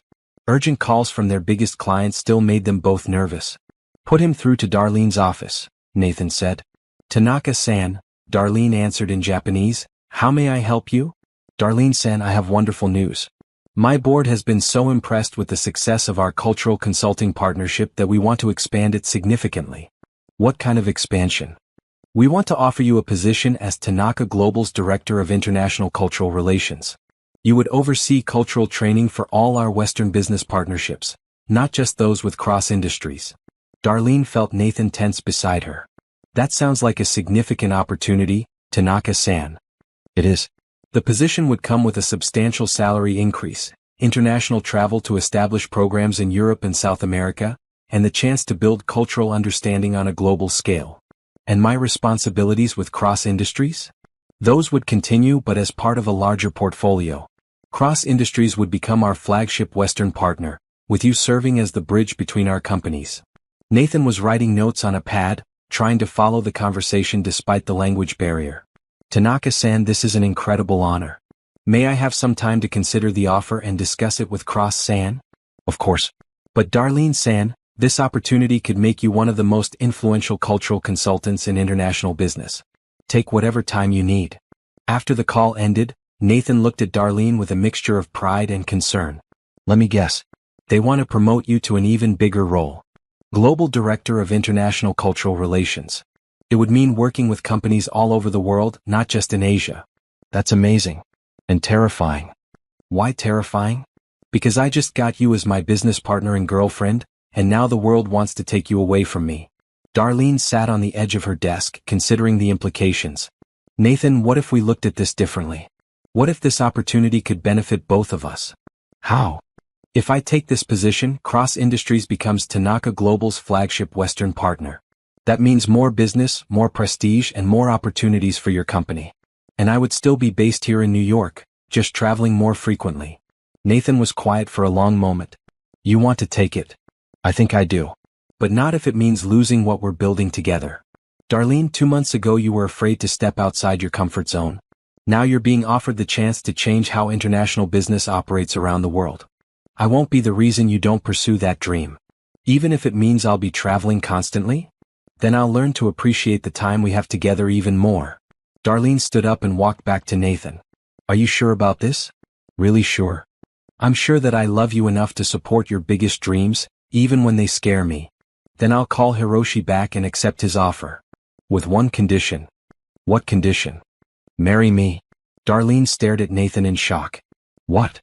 Urgent calls from their biggest client still made them both nervous. Put him through to Darlene's office, Nathan said. Tanaka-san, Darlene answered in Japanese. How may I help you? Darlene-san, I have wonderful news. My board has been so impressed with the success of our cultural consulting partnership that we want to expand it significantly. What kind of expansion? We want to offer you a position as Tanaka Global's Director of International Cultural Relations. You would oversee cultural training for all our Western business partnerships, not just those with cross-industries. Darlene felt Nathan tense beside her. That sounds like a significant opportunity, Tanaka-san. It is. The position would come with a substantial salary increase, international travel to establish programs in Europe and South America, and the chance to build cultural understanding on a global scale. And my responsibilities with cross-industries? Those would continue but as part of a larger portfolio. Cross-industries would become our flagship Western partner, with you serving as the bridge between our companies. Nathan was writing notes on a pad, trying to follow the conversation despite the language barrier. Tanaka-san, this is an incredible honor. May I have some time to consider the offer and discuss it with Cross-san? Of course. But Darlene-san, this opportunity could make you one of the most influential cultural consultants in international business. Take whatever time you need. After the call ended, Nathan looked at Darlene with a mixture of pride and concern. Let me guess. They want to promote you to an even bigger role. Global Director of International Cultural Relations. It would mean working with companies all over the world, not just in Asia. That's amazing. And terrifying. Why terrifying? Because I just got you as my business partner and girlfriend, and now the world wants to take you away from me. Darlene sat on the edge of her desk, considering the implications. Nathan, what if we looked at this differently? What if this opportunity could benefit both of us? How? If I take this position, Cross Industries becomes Tanaka Global's flagship Western partner. That means more business, more prestige, and more opportunities for your company. And I would still be based here in New York, just traveling more frequently. Nathan was quiet for a long moment. You want to take it? I think I do. But not if it means losing what we're building together. Darlene, 2 months ago you were afraid to step outside your comfort zone. Now you're being offered the chance to change how international business operates around the world. I won't be the reason you don't pursue that dream. Even if it means I'll be traveling constantly? Then I'll learn to appreciate the time we have together even more. Darlene stood up and walked back to Nathan. Are you sure about this? Really sure? I'm sure that I love you enough to support your biggest dreams, even when they scare me. Then I'll call Hiroshi back and accept his offer. With one condition. What condition? Marry me. Darlene stared at Nathan in shock. What?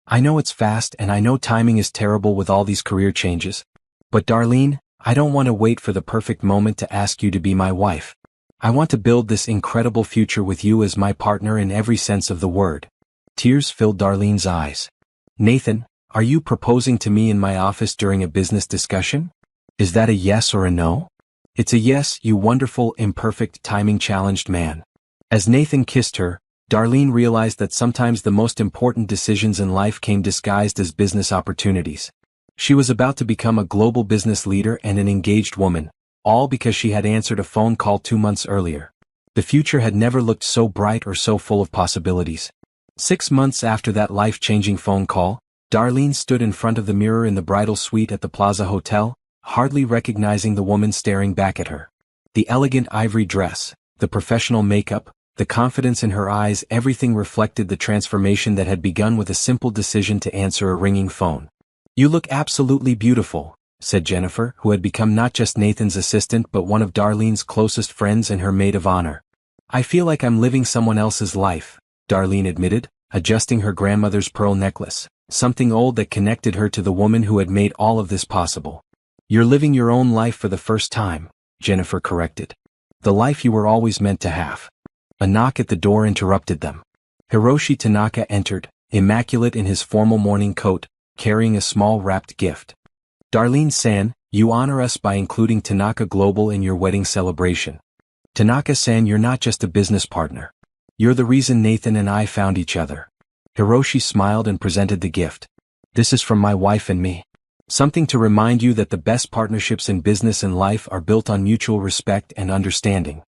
I know it's fast and I know timing is terrible with all these career changes. But Darlene, I don't want to wait for the perfect moment to ask you to be my wife. I want to build this incredible future with you as my partner in every sense of the word. Tears filled Darlene's eyes. Nathan, are you proposing to me in my office during a business discussion? Is that a yes or a no? It's a yes, you wonderful, imperfect, timing-challenged man. As Nathan kissed her, Darlene realized that sometimes the most important decisions in life came disguised as business opportunities. She was about to become a global business leader and an engaged woman, all because she had answered a phone call 2 months earlier. The future had never looked so bright or so full of possibilities. 6 months after that life-changing phone call, Darlene stood in front of the mirror in the bridal suite at the Plaza Hotel, hardly recognizing the woman staring back at her. The elegant ivory dress, the professional makeup, the confidence in her eyes, everything reflected the transformation that had begun with a simple decision to answer a ringing phone. You look absolutely beautiful, said Jennifer, who had become not just Nathan's assistant but one of Darlene's closest friends and her maid of honor. I feel like I'm living someone else's life, Darlene admitted, adjusting her grandmother's pearl necklace, something old that connected her to the woman who had made all of this possible. You're living your own life for the first time, Jennifer corrected. The life you were always meant to have. A knock at the door interrupted them. Hiroshi Tanaka entered, immaculate in his formal morning coat, carrying a small wrapped gift. Darlene-san, you honor us by including Tanaka Global in your wedding celebration. Tanaka-san, you're not just a business partner. You're the reason Nathan and I found each other. Hiroshi smiled and presented the gift. This is from my wife and me. Something to remind you that the best partnerships in business and life are built on mutual respect and understanding.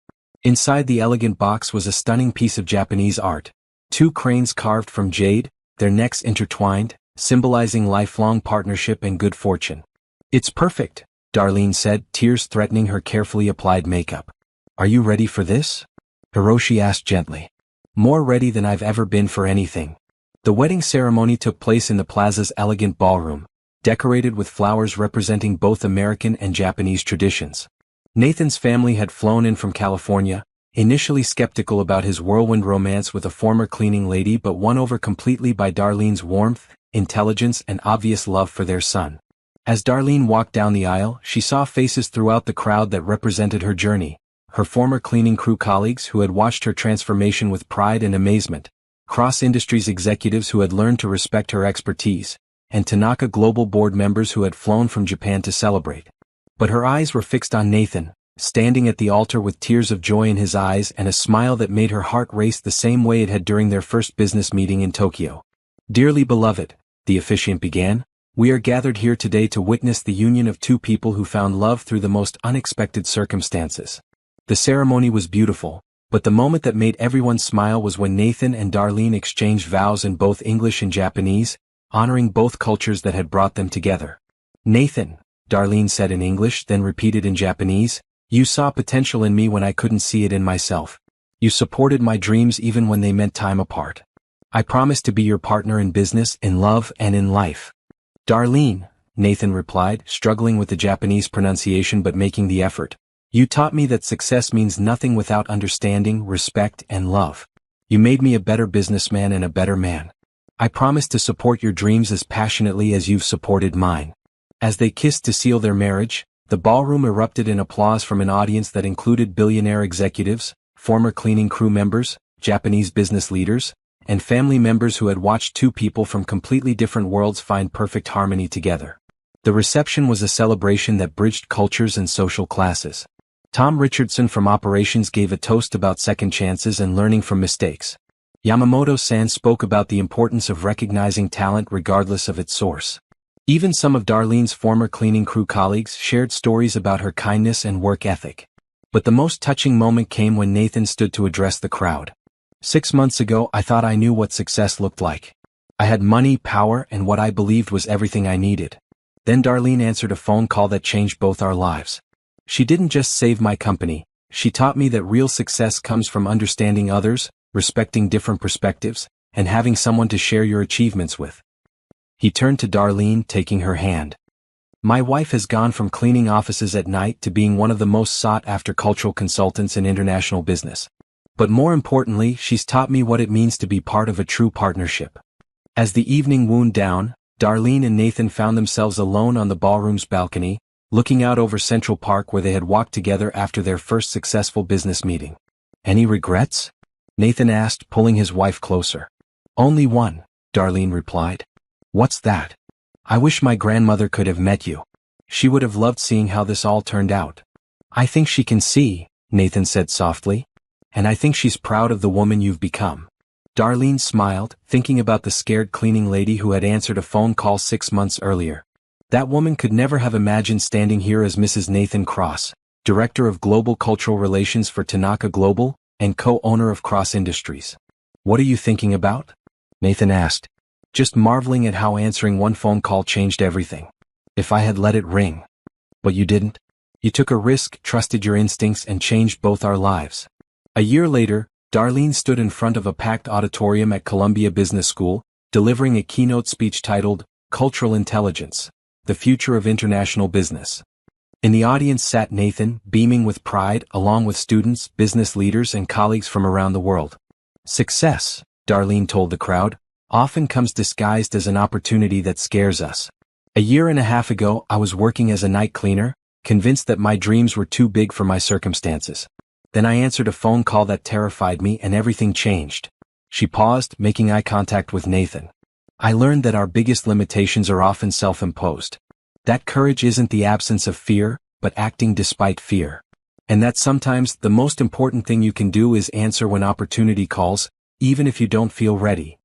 Inside the elegant box was a stunning piece of Japanese art. 2 cranes carved from jade, their necks intertwined, symbolizing lifelong partnership and good fortune. It's perfect, Darlene said, tears threatening her carefully applied makeup. Are you ready for this? Hiroshi asked gently. More ready than I've ever been for anything. The wedding ceremony took place in the plaza's elegant ballroom, decorated with flowers representing both American and Japanese traditions. Nathan's family had flown in from California, initially skeptical about his whirlwind romance with a former cleaning lady but won over completely by Darlene's warmth, intelligence and obvious love for their son. As Darlene walked down the aisle, she saw faces throughout the crowd that represented her journey, her former cleaning crew colleagues who had watched her transformation with pride and amazement, cross-industries executives who had learned to respect her expertise, and Tanaka Global board members who had flown from Japan to celebrate. But her eyes were fixed on Nathan, standing at the altar with tears of joy in his eyes and a smile that made her heart race the same way it had during their first business meeting in Tokyo. Dearly beloved, the officiant began, we are gathered here today to witness the union of 2 people who found love through the most unexpected circumstances. The ceremony was beautiful, but the moment that made everyone smile was when Nathan and Darlene exchanged vows in both English and Japanese, honoring both cultures that had brought them together. Nathan, Darlene said in English, then repeated in Japanese, you saw potential in me when I couldn't see it in myself. You supported my dreams even when they meant time apart. I promise to be your partner in business, in love, and in life. Darlene, Nathan replied, struggling with the Japanese pronunciation but making the effort. You taught me that success means nothing without understanding, respect, and love. You made me a better businessman and a better man. I promise to support your dreams as passionately as you've supported mine. As they kissed to seal their marriage, the ballroom erupted in applause from an audience that included billionaire executives, former cleaning crew members, Japanese business leaders, and family members who had watched 2 people from completely different worlds find perfect harmony together. The reception was a celebration that bridged cultures and social classes. Tom Richardson from operations gave a toast about second chances and learning from mistakes. Yamamoto-san spoke about the importance of recognizing talent regardless of its source. Even some of Darlene's former cleaning crew colleagues shared stories about her kindness and work ethic. But the most touching moment came when Nathan stood to address the crowd. 6 months ago, I thought I knew what success looked like. I had money, power, and what I believed was everything I needed. Then Darlene answered a phone call that changed both our lives. She didn't just save my company, she taught me that real success comes from understanding others, respecting different perspectives, and having someone to share your achievements with. He turned to Darlene, taking her hand. My wife has gone from cleaning offices at night to being one of the most sought-after cultural consultants in international business. But more importantly, she's taught me what it means to be part of a true partnership. As the evening wound down, Darlene and Nathan found themselves alone on the ballroom's balcony, looking out over Central Park where they had walked together after their first successful business meeting. Any regrets? Nathan asked, pulling his wife closer. Only one, Darlene replied. What's that? I wish my grandmother could have met you. She would have loved seeing how this all turned out. I think she can see, Nathan said softly. And I think she's proud of the woman you've become. Darlene smiled, thinking about the scared cleaning lady who had answered a phone call 6 months earlier. That woman could never have imagined standing here as Mrs. Nathan Cross, Director of Global Cultural Relations for Tanaka Global, and co-owner of Cross Industries. What are you thinking about? Nathan asked, just marveling at how answering one phone call changed everything. If I had let it ring. But you didn't. You took a risk, trusted your instincts, and changed both our lives. A year later, Darlene stood in front of a packed auditorium at Columbia Business School, delivering a keynote speech titled, Cultural Intelligence, the Future of International Business. In the audience sat Nathan, beaming with pride, along with students, business leaders, and colleagues from around the world. Success, Darlene told the crowd, often comes disguised as an opportunity that scares us. A year and a half ago, I was working as a night cleaner, convinced that my dreams were too big for my circumstances. Then I answered a phone call that terrified me and everything changed. She paused, making eye contact with Nathan. I learned that our biggest limitations are often self-imposed. That courage isn't the absence of fear, but acting despite fear. And that sometimes the most important thing you can do is answer when opportunity calls, even if you don't feel ready.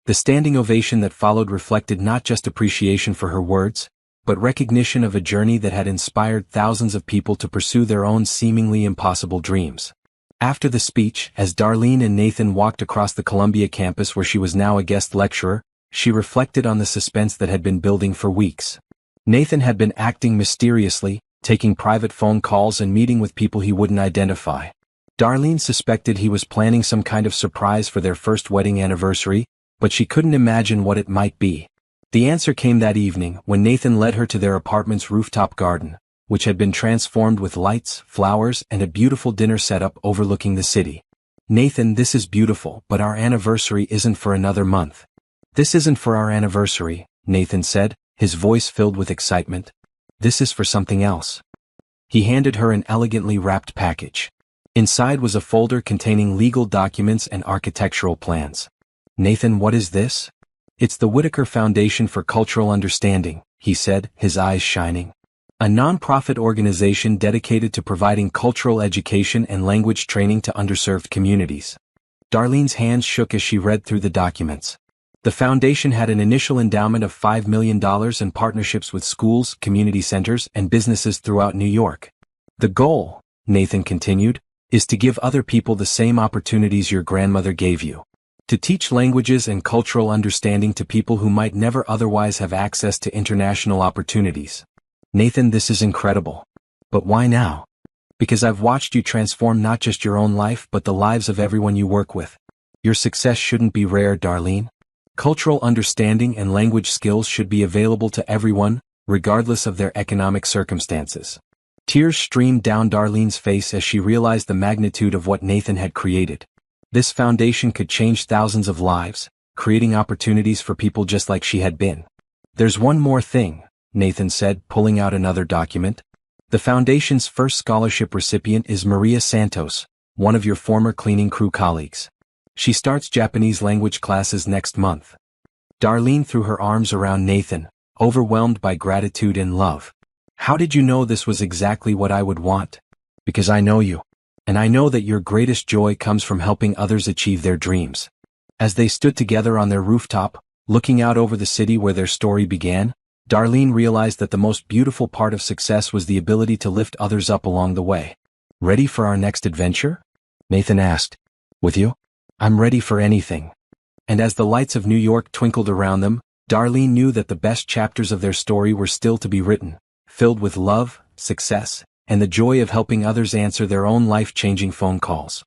The standing ovation that followed reflected not just appreciation for her words, but recognition of a journey that had inspired thousands of people to pursue their own seemingly impossible dreams. After the speech, as Darlene and Nathan walked across the Columbia campus where she was now a guest lecturer, she reflected on the suspense that had been building for weeks. Nathan had been acting mysteriously, taking private phone calls and meeting with people he wouldn't identify. Darlene suspected he was planning some kind of surprise for their first wedding anniversary, but she couldn't imagine what it might be. The answer came that evening when Nathan led her to their apartment's rooftop garden, which had been transformed with lights, flowers, and a beautiful dinner setup overlooking the city. Nathan, this is beautiful, but our anniversary isn't for another month. This isn't for our anniversary, Nathan said, his voice filled with excitement. This is for something else. He handed her an elegantly wrapped package. Inside was a folder containing legal documents and architectural plans. Nathan, what is this? It's the Whitaker Foundation for Cultural Understanding, he said, his eyes shining. A non-profit organization dedicated to providing cultural education and language training to underserved communities. Darlene's hands shook as she read through the documents. The foundation had an initial endowment of $5 million and partnerships with schools, community centers, and businesses throughout New York. The goal, Nathan continued, is to give other people the same opportunities your grandmother gave you. To teach languages and cultural understanding to people who might never otherwise have access to international opportunities. Nathan, this is incredible. But why now? Because I've watched you transform not just your own life but the lives of everyone you work with. Your success shouldn't be rare, Darlene. Cultural understanding and language skills should be available to everyone, regardless of their economic circumstances. Tears streamed down Darlene's face as she realized the magnitude of what Nathan had created. This foundation could change thousands of lives, creating opportunities for people just like she had been. There's one more thing, Nathan said, pulling out another document. The foundation's first scholarship recipient is Maria Santos, one of your former cleaning crew colleagues. She starts Japanese language classes next month. Darlene threw her arms around Nathan, overwhelmed by gratitude and love. How did you know this was exactly what I would want? Because I know you. And I know that your greatest joy comes from helping others achieve their dreams. As they stood together on their rooftop, looking out over the city where their story began, Darlene realized that the most beautiful part of success was the ability to lift others up along the way. Ready for our next adventure? Nathan asked. With you? I'm ready for anything. And as the lights of New York twinkled around them, Darlene knew that the best chapters of their story were still to be written, filled with love, success, and the joy of helping others answer their own life-changing phone calls.